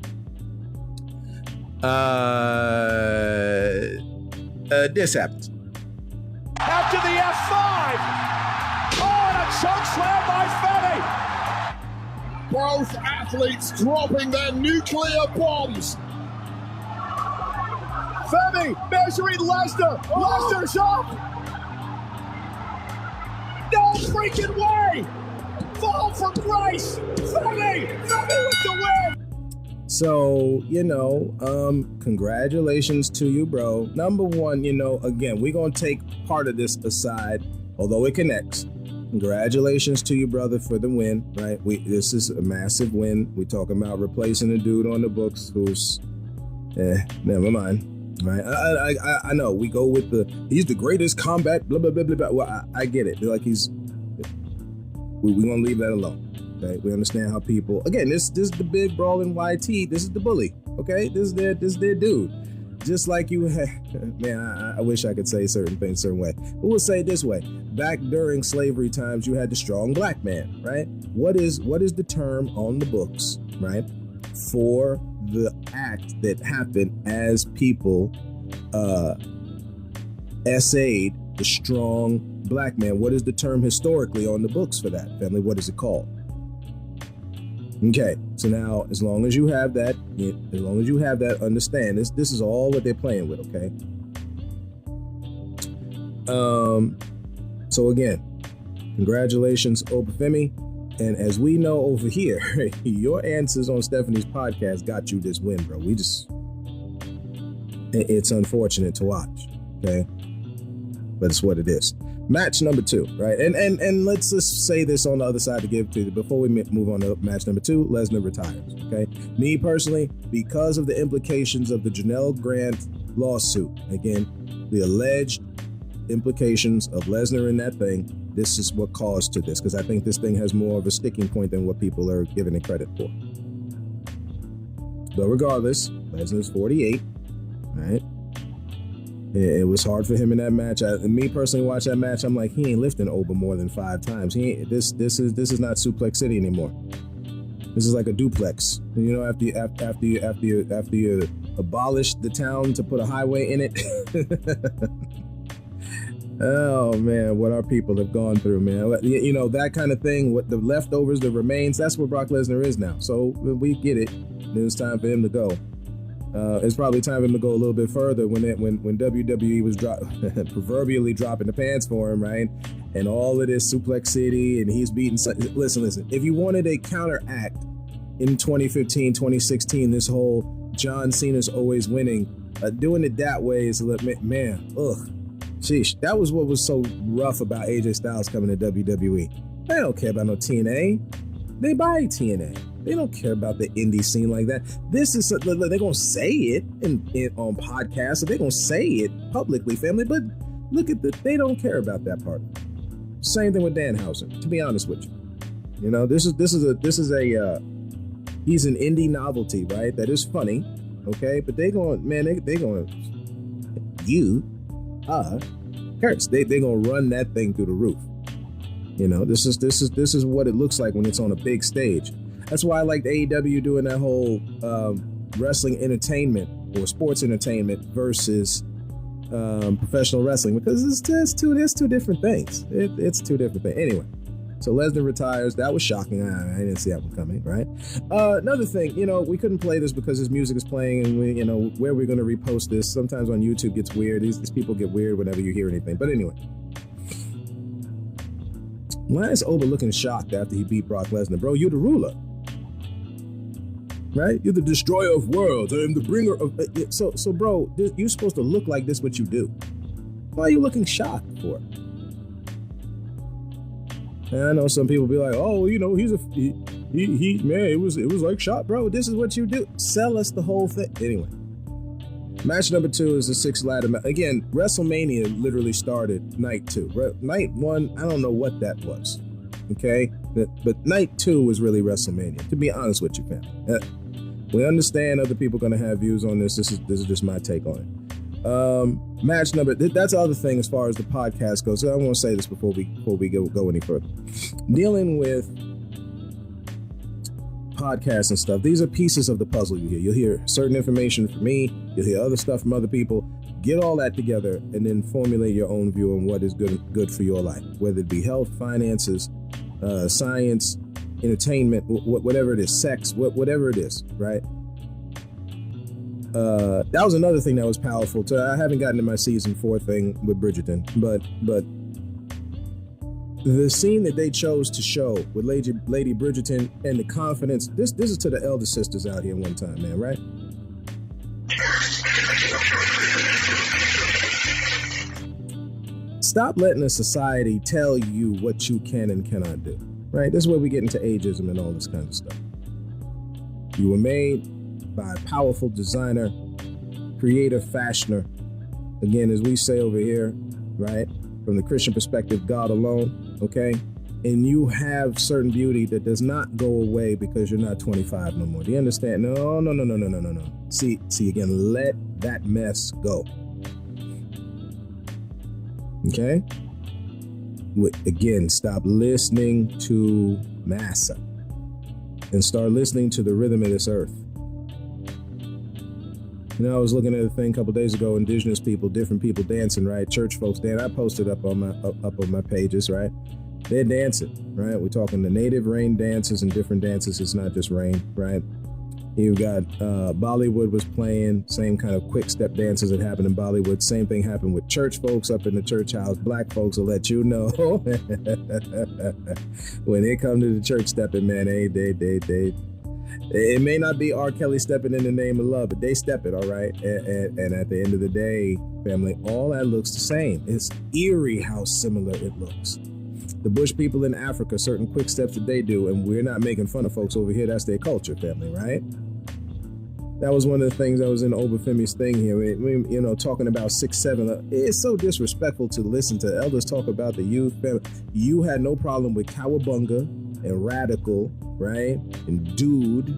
This happens. After the F5. Oh, and a choke slam by Femi. Both athletes dropping their nuclear bombs. Femi measuring Lesnar. Oh. Lesnar's up. No freaking way! Fall from grace! Femi with the win! So, congratulations to you, bro. Number one, again, we're going to take part of this aside, although it connects. Congratulations to you, brother, for the win, right? This is a massive win. We're talking about replacing a dude on the books who's, never mind. Right, I know we go with he's the greatest combat, blah blah blah blah blah. Well, I get it. Like we're gonna leave that alone. Okay, we understand how people. Again, this is the big brawling YT. This is the bully. Okay, this is their dude. Just like you, man. I wish I could say certain things a certain way, but we'll say it this way: back during slavery times, you had the strong black man. Right? What is the term on the books? Right? For the act that happened as people essayed the strong black man. What is the term historically on the books for that, family? What is it called? Okay, so now as long as you have that, understand this is all what they're playing with, okay? So again, congratulations, Obafemi. And as we know over here, your answers on Stephanie's podcast got you this win, bro. It's unfortunate to watch, okay? But it's what it is. Match number 2, right? And let's just say this on the other side to give to you. Before we move on to match number 2, Lesnar retires, okay? Me personally, because of the implications of the Janelle Grant lawsuit, again, the alleged implications of Lesnar in that thing, this is what caused to this, because I think this thing has more of a sticking point than what people are giving it credit for. But regardless, Lesnar's 48, right? It was hard for him in that match. Me personally, watch that match. I'm like, he ain't lifting Oba more than 5 times. This is not Suplex City anymore. This is like a duplex. After you abolish the town to put a highway in it. Oh man, what our people have gone through, man. You know, that kind of thing, what the leftovers, the remains, that's what Brock Lesnar is now. So we get it. It's time for him to go. It's probably time for him to go a little bit further when WWE was proverbially dropping the pants for him, right? And all of this Suplex City, and he's beating. Listen. If you wanted a counteract in 2015, 2016, this whole John Cena's always winning, doing it that way is, man, ugh. Sheesh, that was what was so rough about AJ Styles coming to WWE. They don't care about no TNA. They buy TNA. They don't care about the indie scene like that. This is, they're going to say it on podcasts, so they're going to say it publicly, family, but look at they don't care about that part. Same thing with Danhausen, to be honest with you. You know, this is a he's an indie novelty, right? That is funny, okay? But they going, curse. They're going to run that thing through the roof. You know, this is what it looks like when it's on a big stage. That's why I liked AEW doing that whole wrestling entertainment or sports entertainment versus professional wrestling, because there's two different things. It's two different things. Anyway, so Lesnar retires. That was shocking. I didn't see that one coming, right? Another thing, you know, we couldn't play this because his music is playing, and we, you know, where we're going to repost this. Sometimes on YouTube gets weird. These people get weird whenever you hear anything. But anyway. Why is Oba looking shocked after he beat Brock Lesnar? Bro, you're the ruler. Right? You're the destroyer of worlds. I am the bringer of... So bro, you're supposed to look like this, what you do. Why are you looking shocked for? And I know some people be like, oh, you know, man, it was like shot, bro. This is what you do. Sell us the whole thing. Anyway. Match number 2 is a 6-ladder match. Again, WrestleMania literally started night 2. Night 1, I don't know what that was. Okay? But night 2 was really WrestleMania, to be honest with you, fam. We understand other people are going to have views on this. This is just my take on it. Match number, that's the other thing as far as the podcast goes. So I want to say this before we go any further. Dealing with podcasts and stuff, these are pieces of the puzzle you hear. You'll hear certain information from me, you'll hear other stuff from other people. Get all that together and then formulate your own view on what is good for your life, whether it be health, finances, science, entertainment, whatever it is, sex, whatever it is, right? That was another thing that was powerful too. I haven't gotten to my season 4 thing with Bridgerton, but the scene that they chose to show with Lady Bridgerton and the confidence, this is to the elder sisters out here one time, man, right? Stop letting a society tell you what you can and cannot do, right? This is where we get into ageism and all this kind of stuff. You were made by a powerful designer, creator, fashioner. Again, as we say over here, right? From the Christian perspective, God alone, okay? And you have certain beauty that does not go away because you're not 25 no more. Do you understand? No. See, again, let that mess go. Okay? Again, stop listening to massa and start listening to the rhythm of this earth. You know, I was looking at a thing a couple days ago, indigenous people, different people dancing, right? Church folks dancing. I posted up on my pages, right? They're dancing, right? We're talking the native rain dances and different dances. It's not just rain, right? You've got Bollywood was playing, same kind of quick step dances that happened in Bollywood. Same thing happened with church folks up in the church house. Black folks will let you know when they come to the church stepping, man, it may not be R. Kelly stepping in the name of love, but they step it, all right? And at the end of the day, family, all that looks the same. It's eerie how similar it looks. The Bush people in Africa, certain quick steps that they do, and we're not making fun of folks over here. That's their culture, family, right? That was one of the things that was in Obafemi's thing here. You know, talking about 6'7". It's so disrespectful to listen to elders talk about the youth. Family. You had no problem with Cowabunga and Radical, right? And Dude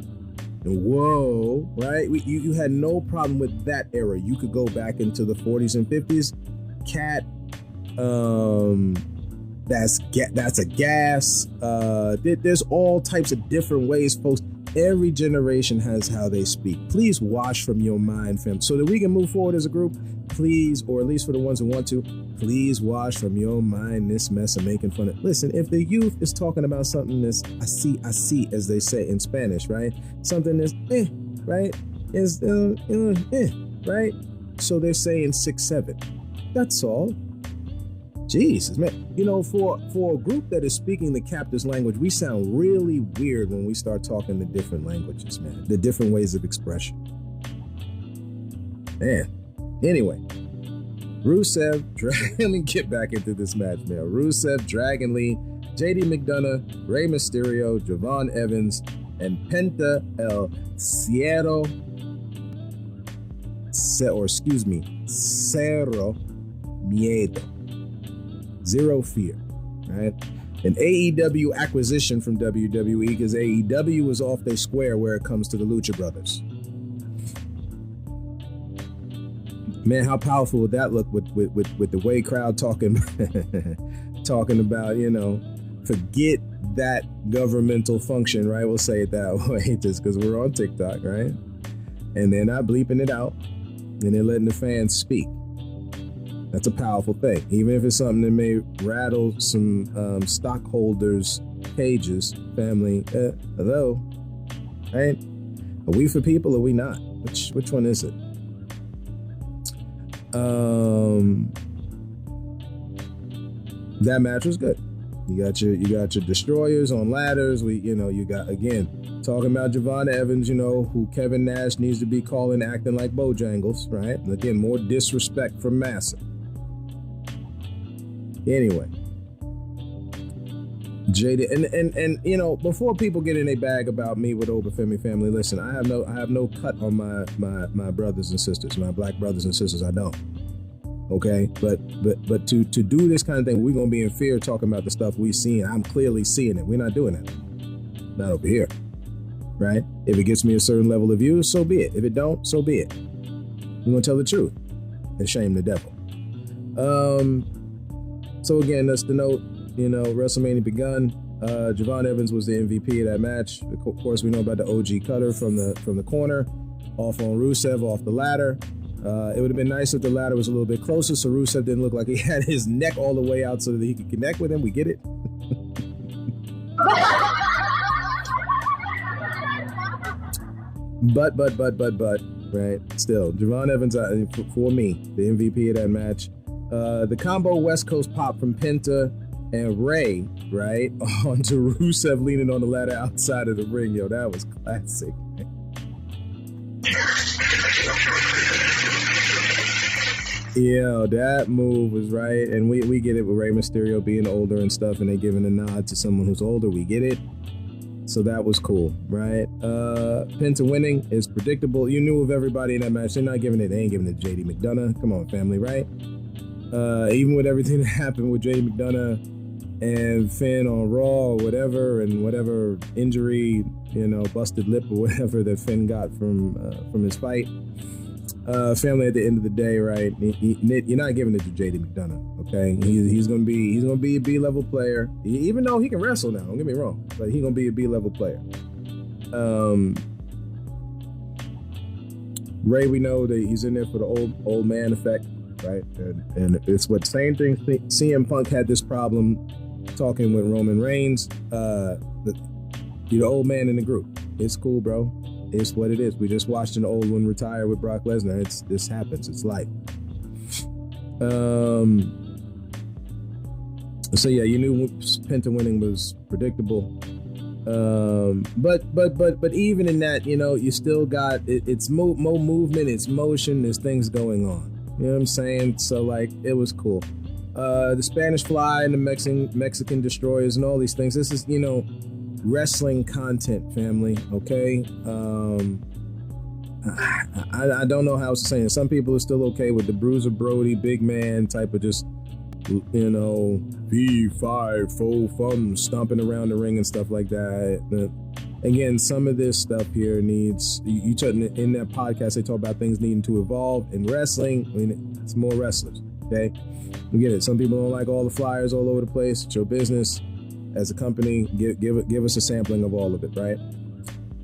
and Whoa, right? You had no problem with that era. You could go back into the 40s and 50s. Cat, that's a gas. There's all types of different ways folks. Every generation has how they speak. Please wash from your mind, fam, so that we can move forward as a group. Please, or at least for the ones who want to, please wash from your mind this mess of making fun of. Listen, if the youth is talking about something that's así, as they say in Spanish, right? Something that's right? Is right? So they're saying 6, 7. That's all. Jesus, man. You know, for a group that is speaking the captor's language, we sound really weird when we start talking the different languages, man. The different ways of expression. Man. Anyway, Rusev, let me get back into this match, man. Rusev, Dragon Lee, JD McDonough, Rey Mysterio, Javon Evans, and Penta El Cerro Miedo. Zero Fear, right? An AEW acquisition from WWE, because AEW was off their square where it comes to the Lucha Brothers. Man, how powerful would that look with the way crowd talking talking about, you know, forget that governmental function, right? We'll say it that way, just because we're on TikTok, right? And they're not bleeping it out, and they're letting the fans speak. That's a powerful thing, even if it's something that may rattle some stockholders' cages, family. Hello, right? Are we for people or are we not? Which one is it? That match was good. You got your destroyers on ladders. You got, again, talking about Javon Evans, who Kevin Nash needs to be calling, acting like Bojangles, right? And again, more disrespect from Massa. Anyway, JD, and before people get in a bag about me with Obafemi family, listen, I have no cut on my brothers and sisters, my black brothers and sisters. I don't. Okay, but to do this kind of thing, we're gonna be in fear talking about the stuff we see. I'm clearly seeing it. We're not doing that. Not over here, right? If it gets me a certain level of views, so be it. If it don't, so be it. We're gonna tell the truth and shame the devil. So again, that's the note. WrestleMania begun. Javon Evans was the MVP of that match. Of course, we know about the OG cutter from the corner, off on Rusev, off the ladder. It would have been nice if the ladder was a little bit closer, so Rusev didn't look like he had his neck all the way out so that he could connect with him. We get it. But, right? Still, Javon Evans, for me, the MVP of that match. The combo West Coast pop from Penta and Ray, right, onto Rusev leaning on the ladder outside of the ring. Yo, that was classic. Yeah, that move was right. And we get it with Rey Mysterio being older and stuff, and they giving a nod to someone who's older. We get it. So that was cool, right? Penta winning is predictable. You knew of everybody in that match. They ain't giving it to JD McDonough. Come on, family, right? Even with everything that happened with JD McDonough and Finn on Raw or whatever, and whatever injury, busted lip or whatever that Finn got from his fight. Family, at the end of the day, right? You're not giving it to JD McDonough, okay? He's gonna be a B-level player, even though he can wrestle now. Don't get me wrong, but he's gonna be a B-level player. Ray, we know that he's in there for the old man effect, right? And it's what same thing. CM Punk had this problem talking with Roman Reigns. You're the old man in the group. It's cool, bro. It's what it is. We just watched an old one retire with Brock Lesnar. This happens. It's life. So yeah, you knew Penta winning was predictable. But even in that, you still got it's more movement, it's motion, there's things going on. You know what I'm saying? So like, it was cool. The Spanish Fly and the Mexican Destroyers and all these things. This is, wrestling content, family, okay? I don't know how else to say it. Some people are still okay with the Bruiser Brody, big man type of just, V5, full fun, stomping around the ring and stuff like that. Again, some of this stuff here needs, you in that podcast, they talk about things needing to evolve in wrestling. I mean, it's more wrestlers, okay? We get it. Some people don't like all the flyers all over the place. It's your business. As a company, give us a sampling of all of it, right?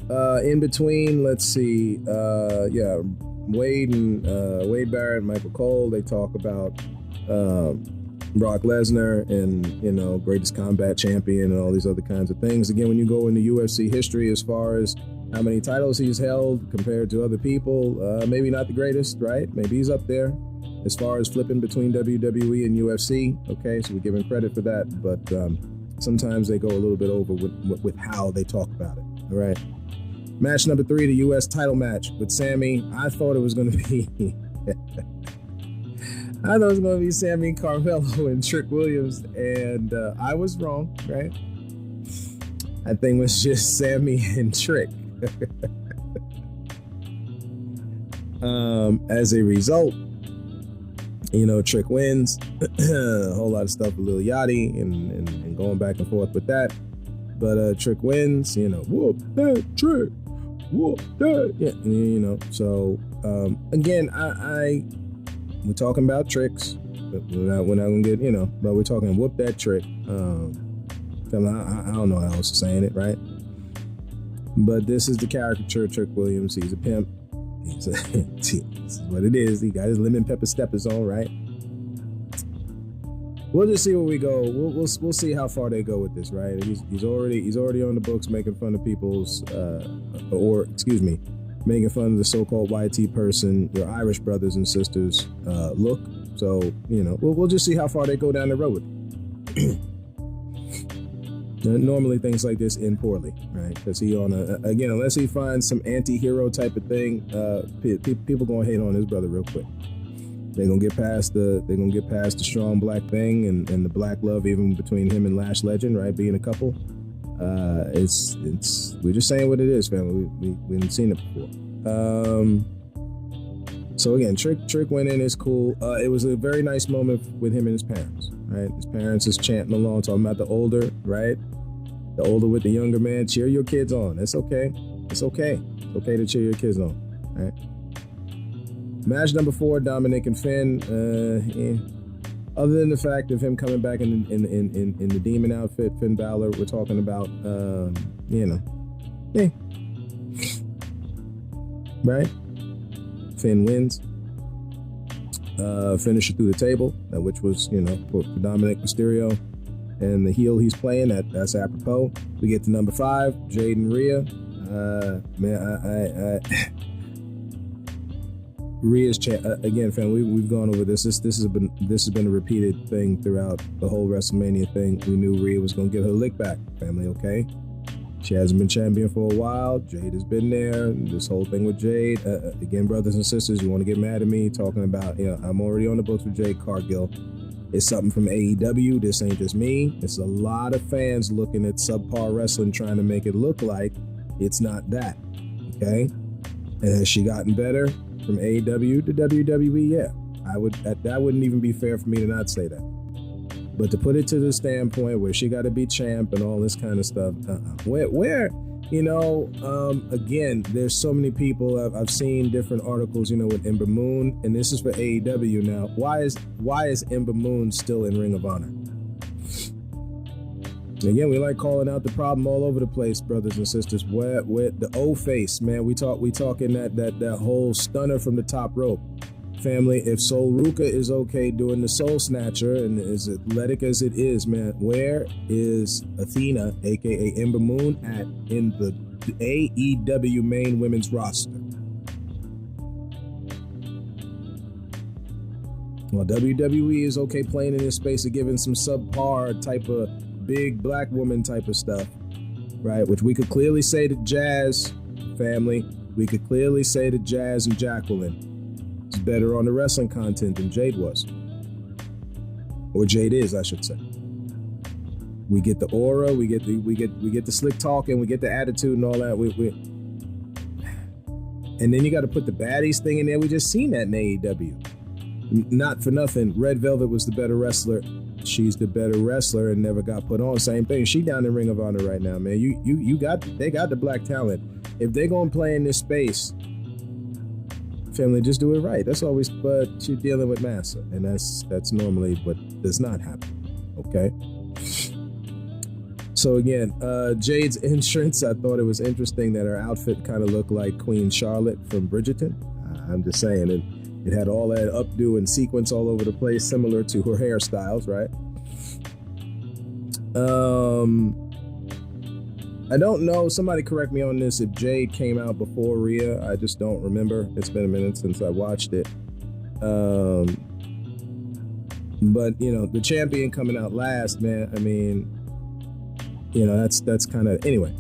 In between, let's see. Wade Barrett, Michael Cole. They talk about Brock Lesnar and greatest combat champion and all these other kinds of things. Again, when you go into UFC history, as far as how many titles he's held compared to other people, maybe not the greatest, right? Maybe he's up there as far as flipping between WWE and UFC. Okay, so we give him credit for that, but sometimes they go a little bit over with how they talk about it. All right. Match number 3, the U.S. title match with Sammy. I thought it was going to be Sammy Carmelo and Trick Williams, and I was wrong, right? I think it was just Sammy and Trick. As a result, Trick wins. A whole lot of stuff with Lil Yachty and going back and forth with that. But Trick wins, whoop that Trick. Whoop that. Yeah, so again, we're talking about tricks, but we're not gonna get, but we're talking whoop that Trick. I don't know how else to saying it, right? But this is the caricature Trick Williams. He's a pimp. This is what it is. He got his lemon pepper steppers on, right? We'll just see where we go. We'll see how far they go with this, right? He's already on the books making fun of people's, making fun of the so-called YT person, your Irish brothers and sisters look. So we'll just see how far they go down the road with it. Normally things like this end poorly, right? Because again, unless he finds some anti-hero type of thing, people gonna hate on his brother real quick. They're gonna get past the strong black thing and the black love even between him and Lash Legend, right? Being a couple. We're just saying what it is, family. We haven't seen it before. So again, Trick winning is cool. It was a very nice moment with him and his parents, right? His parents is chanting along, talking about the older, right? The older with the younger man. Cheer your kids on. It's okay. It's okay. It's okay to cheer your kids on, right? Match number 4, Dominic and Finn. Other than the fact of him coming back in the demon outfit, Finn Balor, we're talking about, right? Finn wins. Finisher through the table, which was, for Dominic Mysterio. And the heel he's playing, that's apropos. We get to number 5, Jade and Rhea. Rhea's again, fam. We've gone over this. This has been a repeated thing throughout the whole WrestleMania thing. We knew Rhea was gonna get her lick back, family. Okay, she hasn't been champion for a while. Jade has been there. This whole thing with Jade, again, brothers and sisters, you want to get mad at me talking about, I'm already on the books with Jade Cargill. It's something from AEW. This ain't just me. It's a lot of fans looking at subpar wrestling, trying to make it look like it's not that. Okay, and has she gotten better from AEW to WWE? Yeah, that wouldn't even be fair for me to not say that. But to put it to the standpoint where she got to be champ and all this kind of stuff, again, there's so many people. I've seen different articles, with Ember Moon, and this is for AEW now. Why is Ember Moon still in Ring of Honor? Again, we like calling out the problem all over the place, brothers and sisters. Where the O face, man, we talking that whole stunner from the top rope. Family, if Sol Ruka is okay doing the Soul Snatcher and as athletic as it is, man, where is Athena, aka Ember Moon, at in the AEW main women's roster? Well, WWE is okay playing in this space of giving some subpar type of big black woman type of stuff, right? Which we could clearly say to Jazz, family. We could clearly say to Jazz and Jacqueline is better on the wrestling content than Jade was. Or Jade is, I should say. We get the aura, we get the slick talking, we get the attitude and all that. And then you got to put the baddies thing in there. We just seen that in AEW. Not for nothing, Red Velvet was the better wrestler. She's the better wrestler and never got put on. Same thing. She down in Ring of Honor right now, man. They got the black talent. If they're gonna play in this space, family, just do it right. That's always. But you're dealing with Massa, and that's normally what does not happen. Okay. So again, Jade's entrance, I thought it was interesting that her outfit kind of looked like Queen Charlotte from Bridgerton. I'm just saying, it had all that updo and sequence all over the place, similar to her hairstyles, right? I don't know, somebody correct me on this, if Jade came out before Rhea. I just don't remember. It's been a minute since I watched it. But, you know, the champion coming out last, man, I mean, you know, that's kind of, anyway.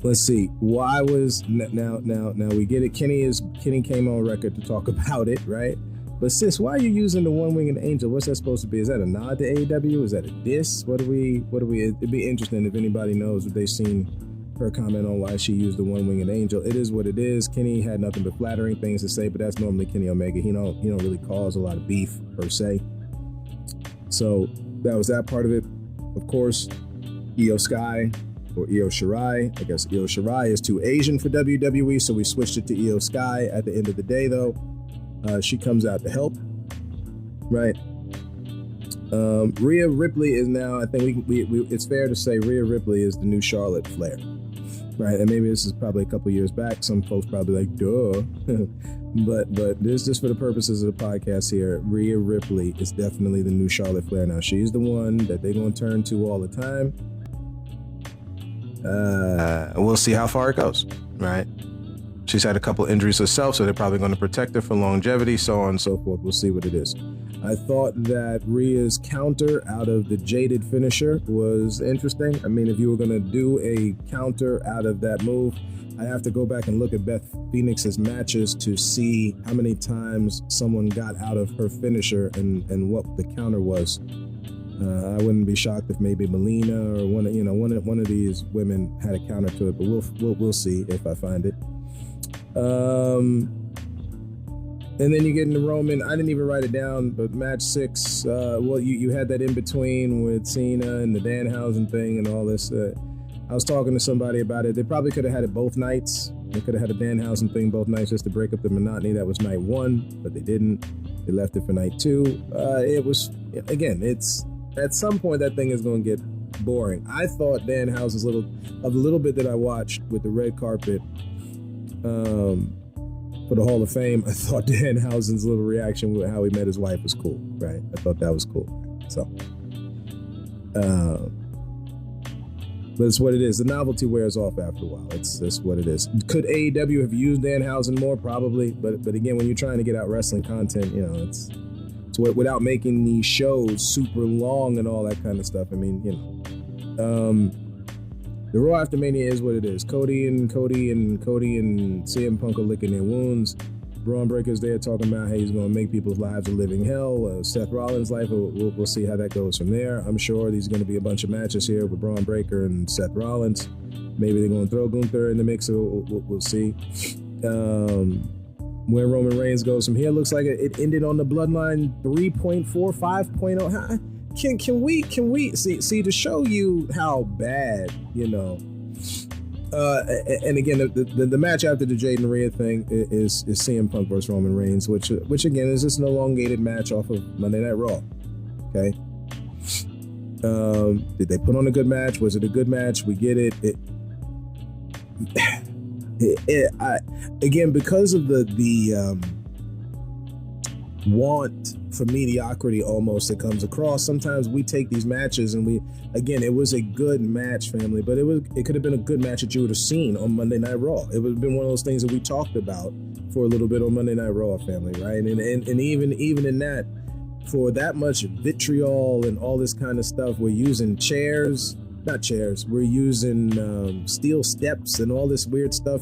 Let's see. Why was, now we get it. Kenny came on record to talk about it, right? But sis, why are you using the one-winged angel? What's that supposed to be? Is that a nod to AEW? Is that a diss? What do we, it'd be interesting if anybody knows if they've seen her comment on why she used the one-winged angel. It is what it is. Kenny had nothing but flattering things to say, but that's normally Kenny Omega. He don't really cause a lot of beef per se. So that was that part of it. Of course, Io Sky or Io Shirai. I guess Io Shirai is too Asian for WWE, so we switched it to Io Sky. At the end of the day, though, she comes out to help, right? Rhea Ripley is now, I think we it's fair to say Rhea Ripley is the new Charlotte Flair, right? And maybe this is probably a couple years back. Some folks probably like, duh. but this just for the purposes of the podcast here, Rhea Ripley is definitely the new Charlotte Flair. Now, she's the one that they're going to turn to all the time. We'll see how far it goes, right? She's had a couple injuries herself, so they're probably going to protect her for longevity, so on and so forth. We'll see what it is. I thought that Rhea's counter out of the jaded finisher was interesting. I mean, if you were going to do a counter out of that move, I have to go back and look at Beth Phoenix's matches to see how many times someone got out of her finisher and what the counter was. I wouldn't be shocked if maybe Melina or one of these women had a counter to it, but we'll see if I find it. And then you get into Roman. I didn't even write it down, but match 6. You had that in between with Cena and the Danhausen thing and all this. I was talking to somebody about it. They probably could have had it both nights. They could have had a Danhausen thing both nights just to break up the monotony. That was night 1, but they didn't. They left it for night 2. It was, again, it's at some point that thing is going to get boring. I thought Danhausen's little bit that I watched with the red carpet for the Hall of Fame, I thought Danhausen's little reaction with how he met his wife was cool, right? I thought that was cool. So, but it's what it is. The novelty wears off after a while. That's what it is. Could AEW have used Danhausen more? Probably, but again, when you're trying to get out wrestling content, you know, it's without making these shows super long and all that kind of stuff. I mean, you know, the Raw after Mania is what it is. Cody and CM Punk are licking their wounds. Braun Breaker's there talking about how he's going to make people's lives a living hell. Seth Rollins' life, we'll see how that goes from there. I'm sure there's going to be a bunch of matches here with Braun Breaker and Seth Rollins. Maybe they're going to throw Gunther in the mix, so we'll see. Where Roman Reigns goes from here, looks like it ended on the Bloodline 3.4, 5.0. Can we see to show you how bad, you know, and again, the match after the Jade and Rhea thing is CM Punk versus Roman Reigns, which again is just an elongated match off of Monday Night Raw. Okay. Did they put on a good match? Was it a good match? We get it. Again, because of the want for mediocrity almost that comes across, sometimes we take these matches and it was a good match, family, but it could have been a good match that you would have seen on Monday Night Raw. It would have been one of those things that we talked about for a little bit on Monday Night Raw, family, right? And even in that, for that much vitriol and all this kind of stuff, we're using we're using steel steps and all this weird stuff.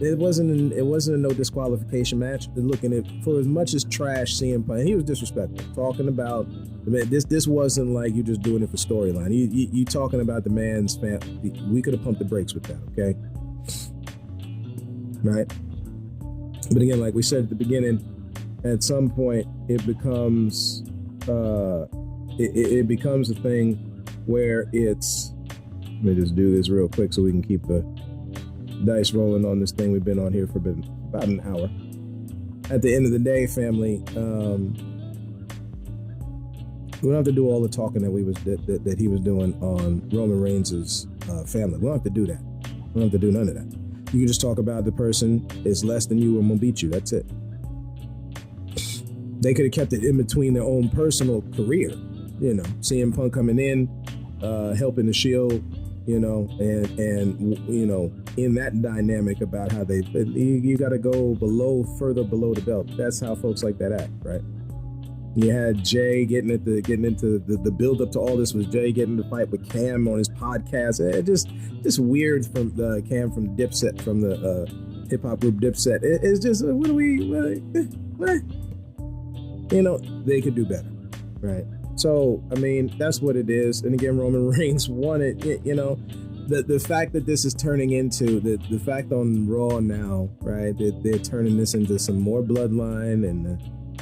It wasn't a no disqualification match. Looking at, for as much as trash CM Punk, he was disrespectful. Talking about this wasn't like you just doing it for storyline. You talking about the man's family. We could have pumped the brakes with that, okay? Right. But again, like we said at the beginning, at some point it becomes it becomes a thing where it's. Let me just do this real quick so we can keep the dice rolling on this thing. We've been on here for about an hour. At the end of the day, family, We don't have to do all the talking that he was doing on Roman Reigns' family. We don't have to do that. We don't have to do none of that. You can just talk about the person is less than you and will beat you. That's it. They could have kept it in between their own personal career. You know, CM Punk coming in, helping the Shield, you know, and you know, in that dynamic about how you got to go further below the belt. That's how folks like that act, right? You had Jay getting into the build up to all this was Jay getting in the fight with Cam on his podcast. Just weird from the Cam from Dipset, from the hip hop group Dipset. It's just what? You know, they could do better, right? So I mean, that's what it is. And again, Roman Reigns won it. You know, the fact that this is turning into the fact on Raw now, right? They're turning this into some more bloodline and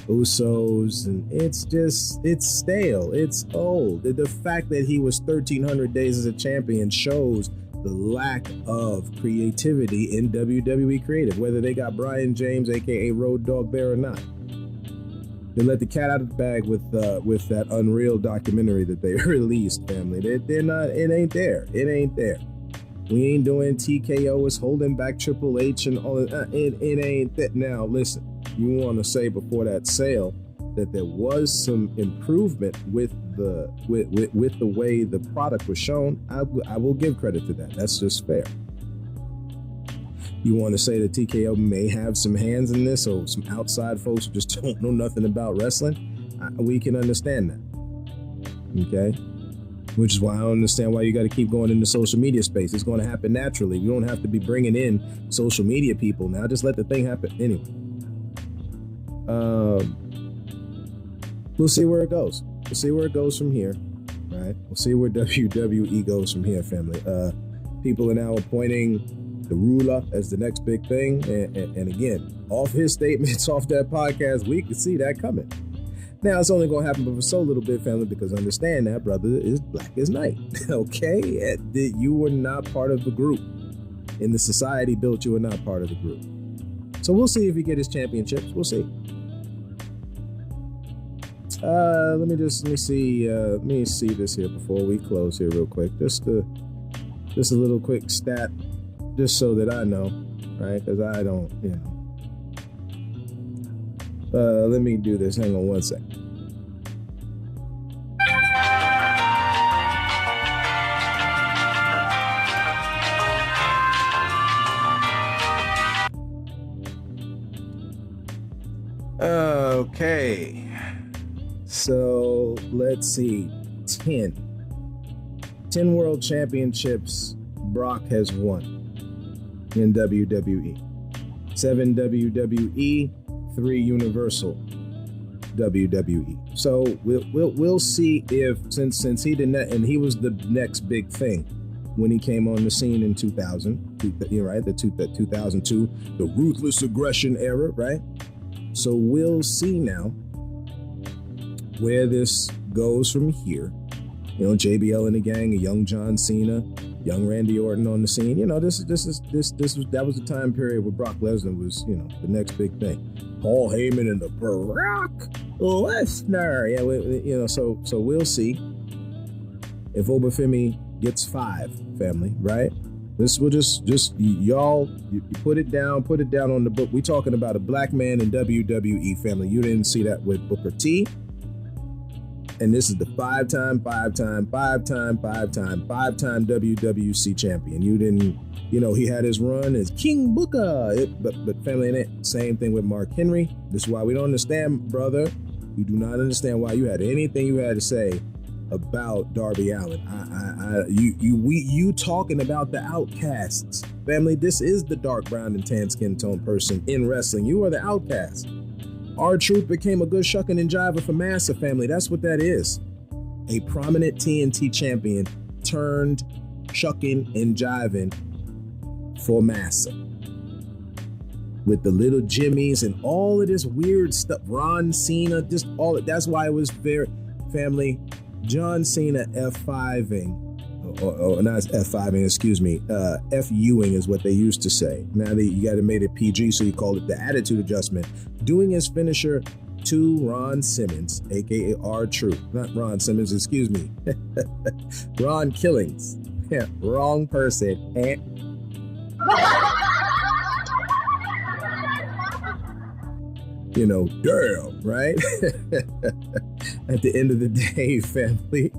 Usos, and it's stale, it's old. The fact that he was 1,300 days as a champion shows the lack of creativity in WWE creative, whether they got Brian James, aka Road Dogg, there or not. They let the cat out of the bag with that Unreal documentary that they released, family. They're not, it ain't there. We ain't doing TKO is holding back Triple H and all that. It ain't that. Now, listen, you want to say before that sale that there was some improvement with the way the product was shown. I will give credit to that. That's just fair. You want to say that TKO may have some hands in this, or some outside folks who just don't know nothing about wrestling? We can understand that. Okay? Which is why I don't understand why you got to keep going into social media space. It's going to happen naturally. You don't have to be bringing in social media people now. Just let the thing happen. Anyway. We'll see where it goes. We'll see where it goes from here. Right? We'll see where WWE goes from here, family. People are now appointing the ruler as the next big thing. And again, off his statements, off that podcast, we can see that coming. Now, it's only going to happen for so little bit, family, because understand that brother is black as night, okay? You were not part of the group. In the society built, you were not part of the group. So we'll see if he get his championships. We'll see. Let me see this here before we close here real quick. Just a little quick stat, just so that I know, right? Because I don't, you know. Let me do this. Hang on one second. Okay. So let's see. 10 world championships Brock has won in WWE. 7 WWE, 3 Universal WWE. So we'll see if since he did not, and he was the next big thing when he came on the scene in 2000, you're right, the 2002, the ruthless aggression era, right? So we'll see now where this goes from here. You know, JBL and the gang, a young John Cena, young Randy Orton on the scene. You know, that was the time period where Brock Lesnar was, you know, the next big thing. Paul Heyman and the Brock Lesnar. Yeah, you know, so we'll see if Obafemi gets 5, family, right? This will just y'all, you put it down on the book. We talking about a black man in WWE, family. You didn't see that with Booker T. And this is the 5-time WWC champion. You didn't, you know, he had his run as King Booker. But family, in it, same thing with Mark Henry. This is why we don't understand, brother. We do not understand why you had anything you had to say about Darby Allin. You talking about the outcasts. Family, this is the dark brown and tan skin tone person in wrestling. You are the outcast. R-Truth became a good shucking and jiver for Massa, family. That's what that is. A prominent TNT champion turned shucking and jiving for Massa. With the little Jimmys and all of this weird stuff. Ron Cena, just all of, that's why it was very, family, John Cena F5ing, or not F5ing, excuse me, F-Uing is what they used to say. Now you got to make it PG, so you call it the attitude adjustment. Doing his finisher to Ron Simmons, aka R-Truth. Not Ron Simmons, excuse me. Ron Killings. Yeah, wrong person. You know, damn, right? At the end of the day, family.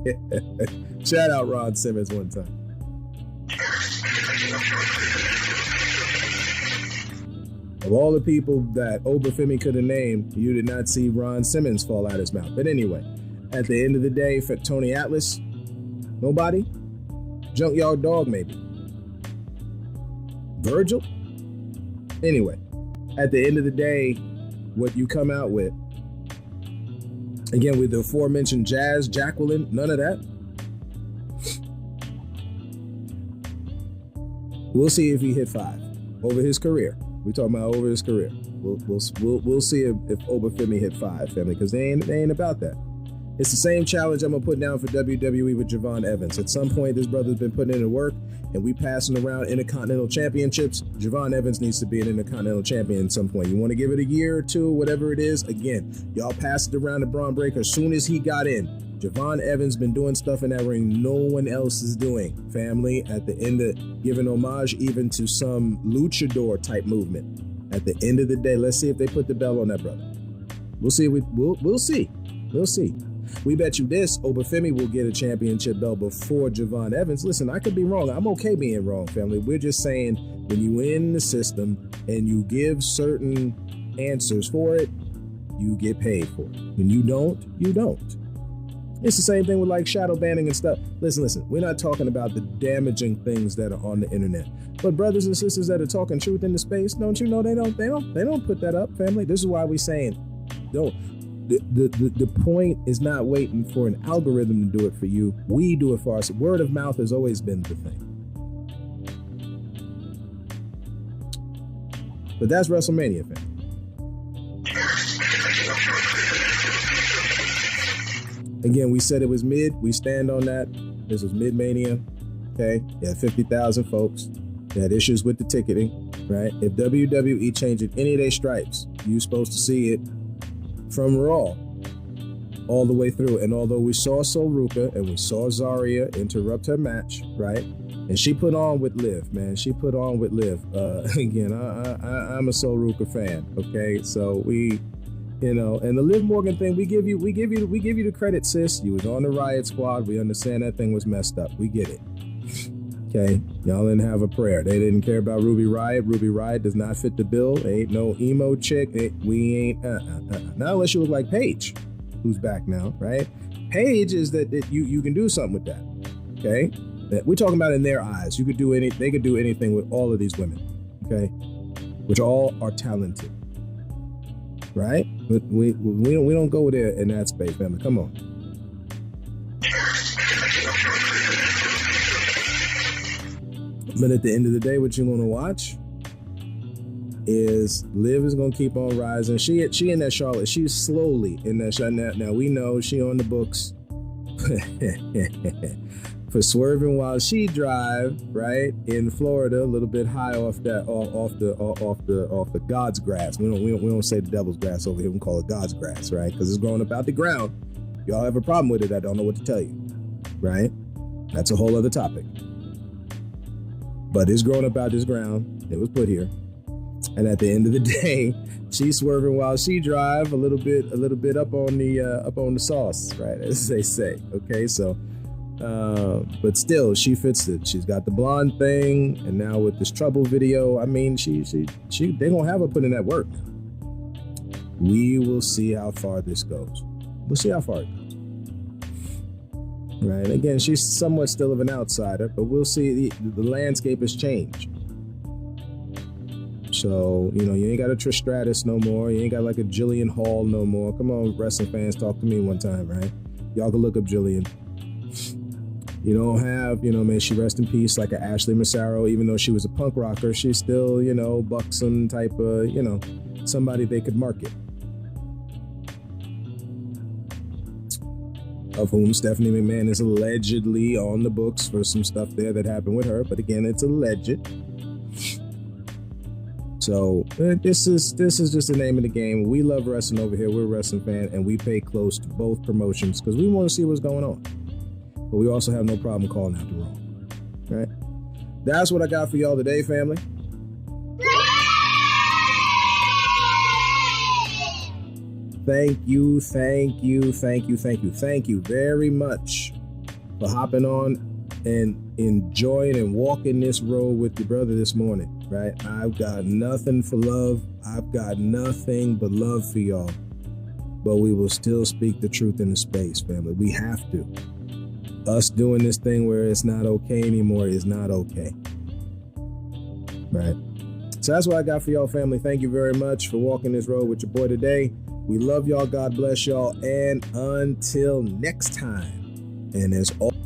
Shout out Ron Simmons one time. Of all the people that Obafemi could have named, you did not see Ron Simmons fall out his mouth. But anyway, at the end of the day, for Tony Atlas, nobody? Junkyard Dog, maybe. Virgil? Anyway, at the end of the day, what you come out with, again, with the aforementioned Jazz, Jacqueline, none of that. We'll see if he hit 5 over his career. We talking about over his career. We'll see if Obafemi hit 5, family, because they ain't about that. It's the same challenge I'm gonna put down for WWE with Javon Evans. At some point, this brother's been putting in the work, and we passing around Intercontinental Championships. Javon Evans needs to be an Intercontinental Champion at some point. You want to give it a year or two, whatever it is. Again, y'all passed it around to Braun Breaker as soon as he got in. Javon Evans been doing stuff in that ring no one else is doing. Family, at the end of giving homage even to some luchador type movement. At the end of the day, let's see if they put the belt on that brother. We'll see. We'll see. We'll see. We bet you this, Obafemi will get a championship belt before Javon Evans. Listen, I could be wrong. I'm okay being wrong, family. We're just saying when you in the system and you give certain answers for it, you get paid for it. When you don't, you don't. It's the same thing with like shadow banning and stuff. Listen, we're not talking about the damaging things that are on the internet. But brothers and sisters that are talking truth in the space, don't you know they don't put that up, family. This is why we're saying don't. The point is not waiting for an algorithm to do it for you. We do it for us. Word of mouth has always been the thing. But that's WrestleMania, fam. Again, we said it was mid. We stand on that. This was mid-mania. Okay? You had 50,000 folks. You had issues with the ticketing, right? If WWE changed any of their stripes, you're supposed to see it from Raw all the way through. And although we saw Sol Ruka and we saw Zarya interrupt her match, right? And she put on with Liv, man. She put on with Liv. Again, I'm a Sol Ruka fan. Okay, so we, you know, and the Liv Morgan thing, we give you the credit, sis. You was on the Riot Squad. We understand that thing was messed up. We get it. Okay, y'all didn't have a prayer. They didn't care about Ruby Riott. Ruby Riott does not fit the bill. Ain't no emo chick. We ain't. Not unless you look like Paige, who's back now, right? Paige is that you can do something with that. Okay, we're talking about in their eyes. You could do any. They could do anything with all of these women. Okay, which all are talented, right? But we don't go there in that space, family. Come on. But at the end of the day, what you're going to watch is Liv is going to keep on rising. She in that Charlotte. She's slowly in that Charlotte. Now we know she on the books for swerving while she drive, right, in Florida, a little bit high off the God's grass. We don't say the devil's grass over here. We call it God's grass, right? Because it's growing up out the ground. Y'all have a problem with it. I don't know what to tell you, right? That's a whole other topic. But it's growing up out this ground. It was put here. And at the end of the day, she's swerving while she drive a little bit up on the sauce, right? As they say. Okay, so but still she fits it. She's got the blonde thing, and now with this Trouble video, I mean, they gonna have her put in that work. We will see how far this goes. We'll see how far it goes. Right. Again, she's somewhat still of an outsider, but we'll see. The landscape has changed. So, you know, you ain't got a Trish Stratus no more. You ain't got like a Jillian Hall no more. Come on, wrestling fans, talk to me one time, right? Y'all can look up Jillian. You don't have, you know, may she rest in peace, like a Ashley Massaro. Even though she was a punk rocker, she's still, you know, buxom type of, you know, somebody they could market. Of whom Stephanie McMahon is allegedly on the books for some stuff there that happened with her. But again, it's alleged. So this is just the name of the game. We love wrestling over here. We're a wrestling fan, and we pay close to both promotions because we want to see what's going on. But we also have no problem calling out the wrong. Right? That's what I got for y'all today, family. Thank you very much for hopping on and enjoying and walking this road with your brother this morning, right? I've got nothing for love. I've got nothing but love for y'all. But we will still speak the truth in the space, family. We have to. Us doing this thing where it's not okay anymore is not okay. Right? So that's what I got for y'all, family. Thank you very much for walking this road with your boy today. We love y'all. God bless y'all. And until next time. And as always,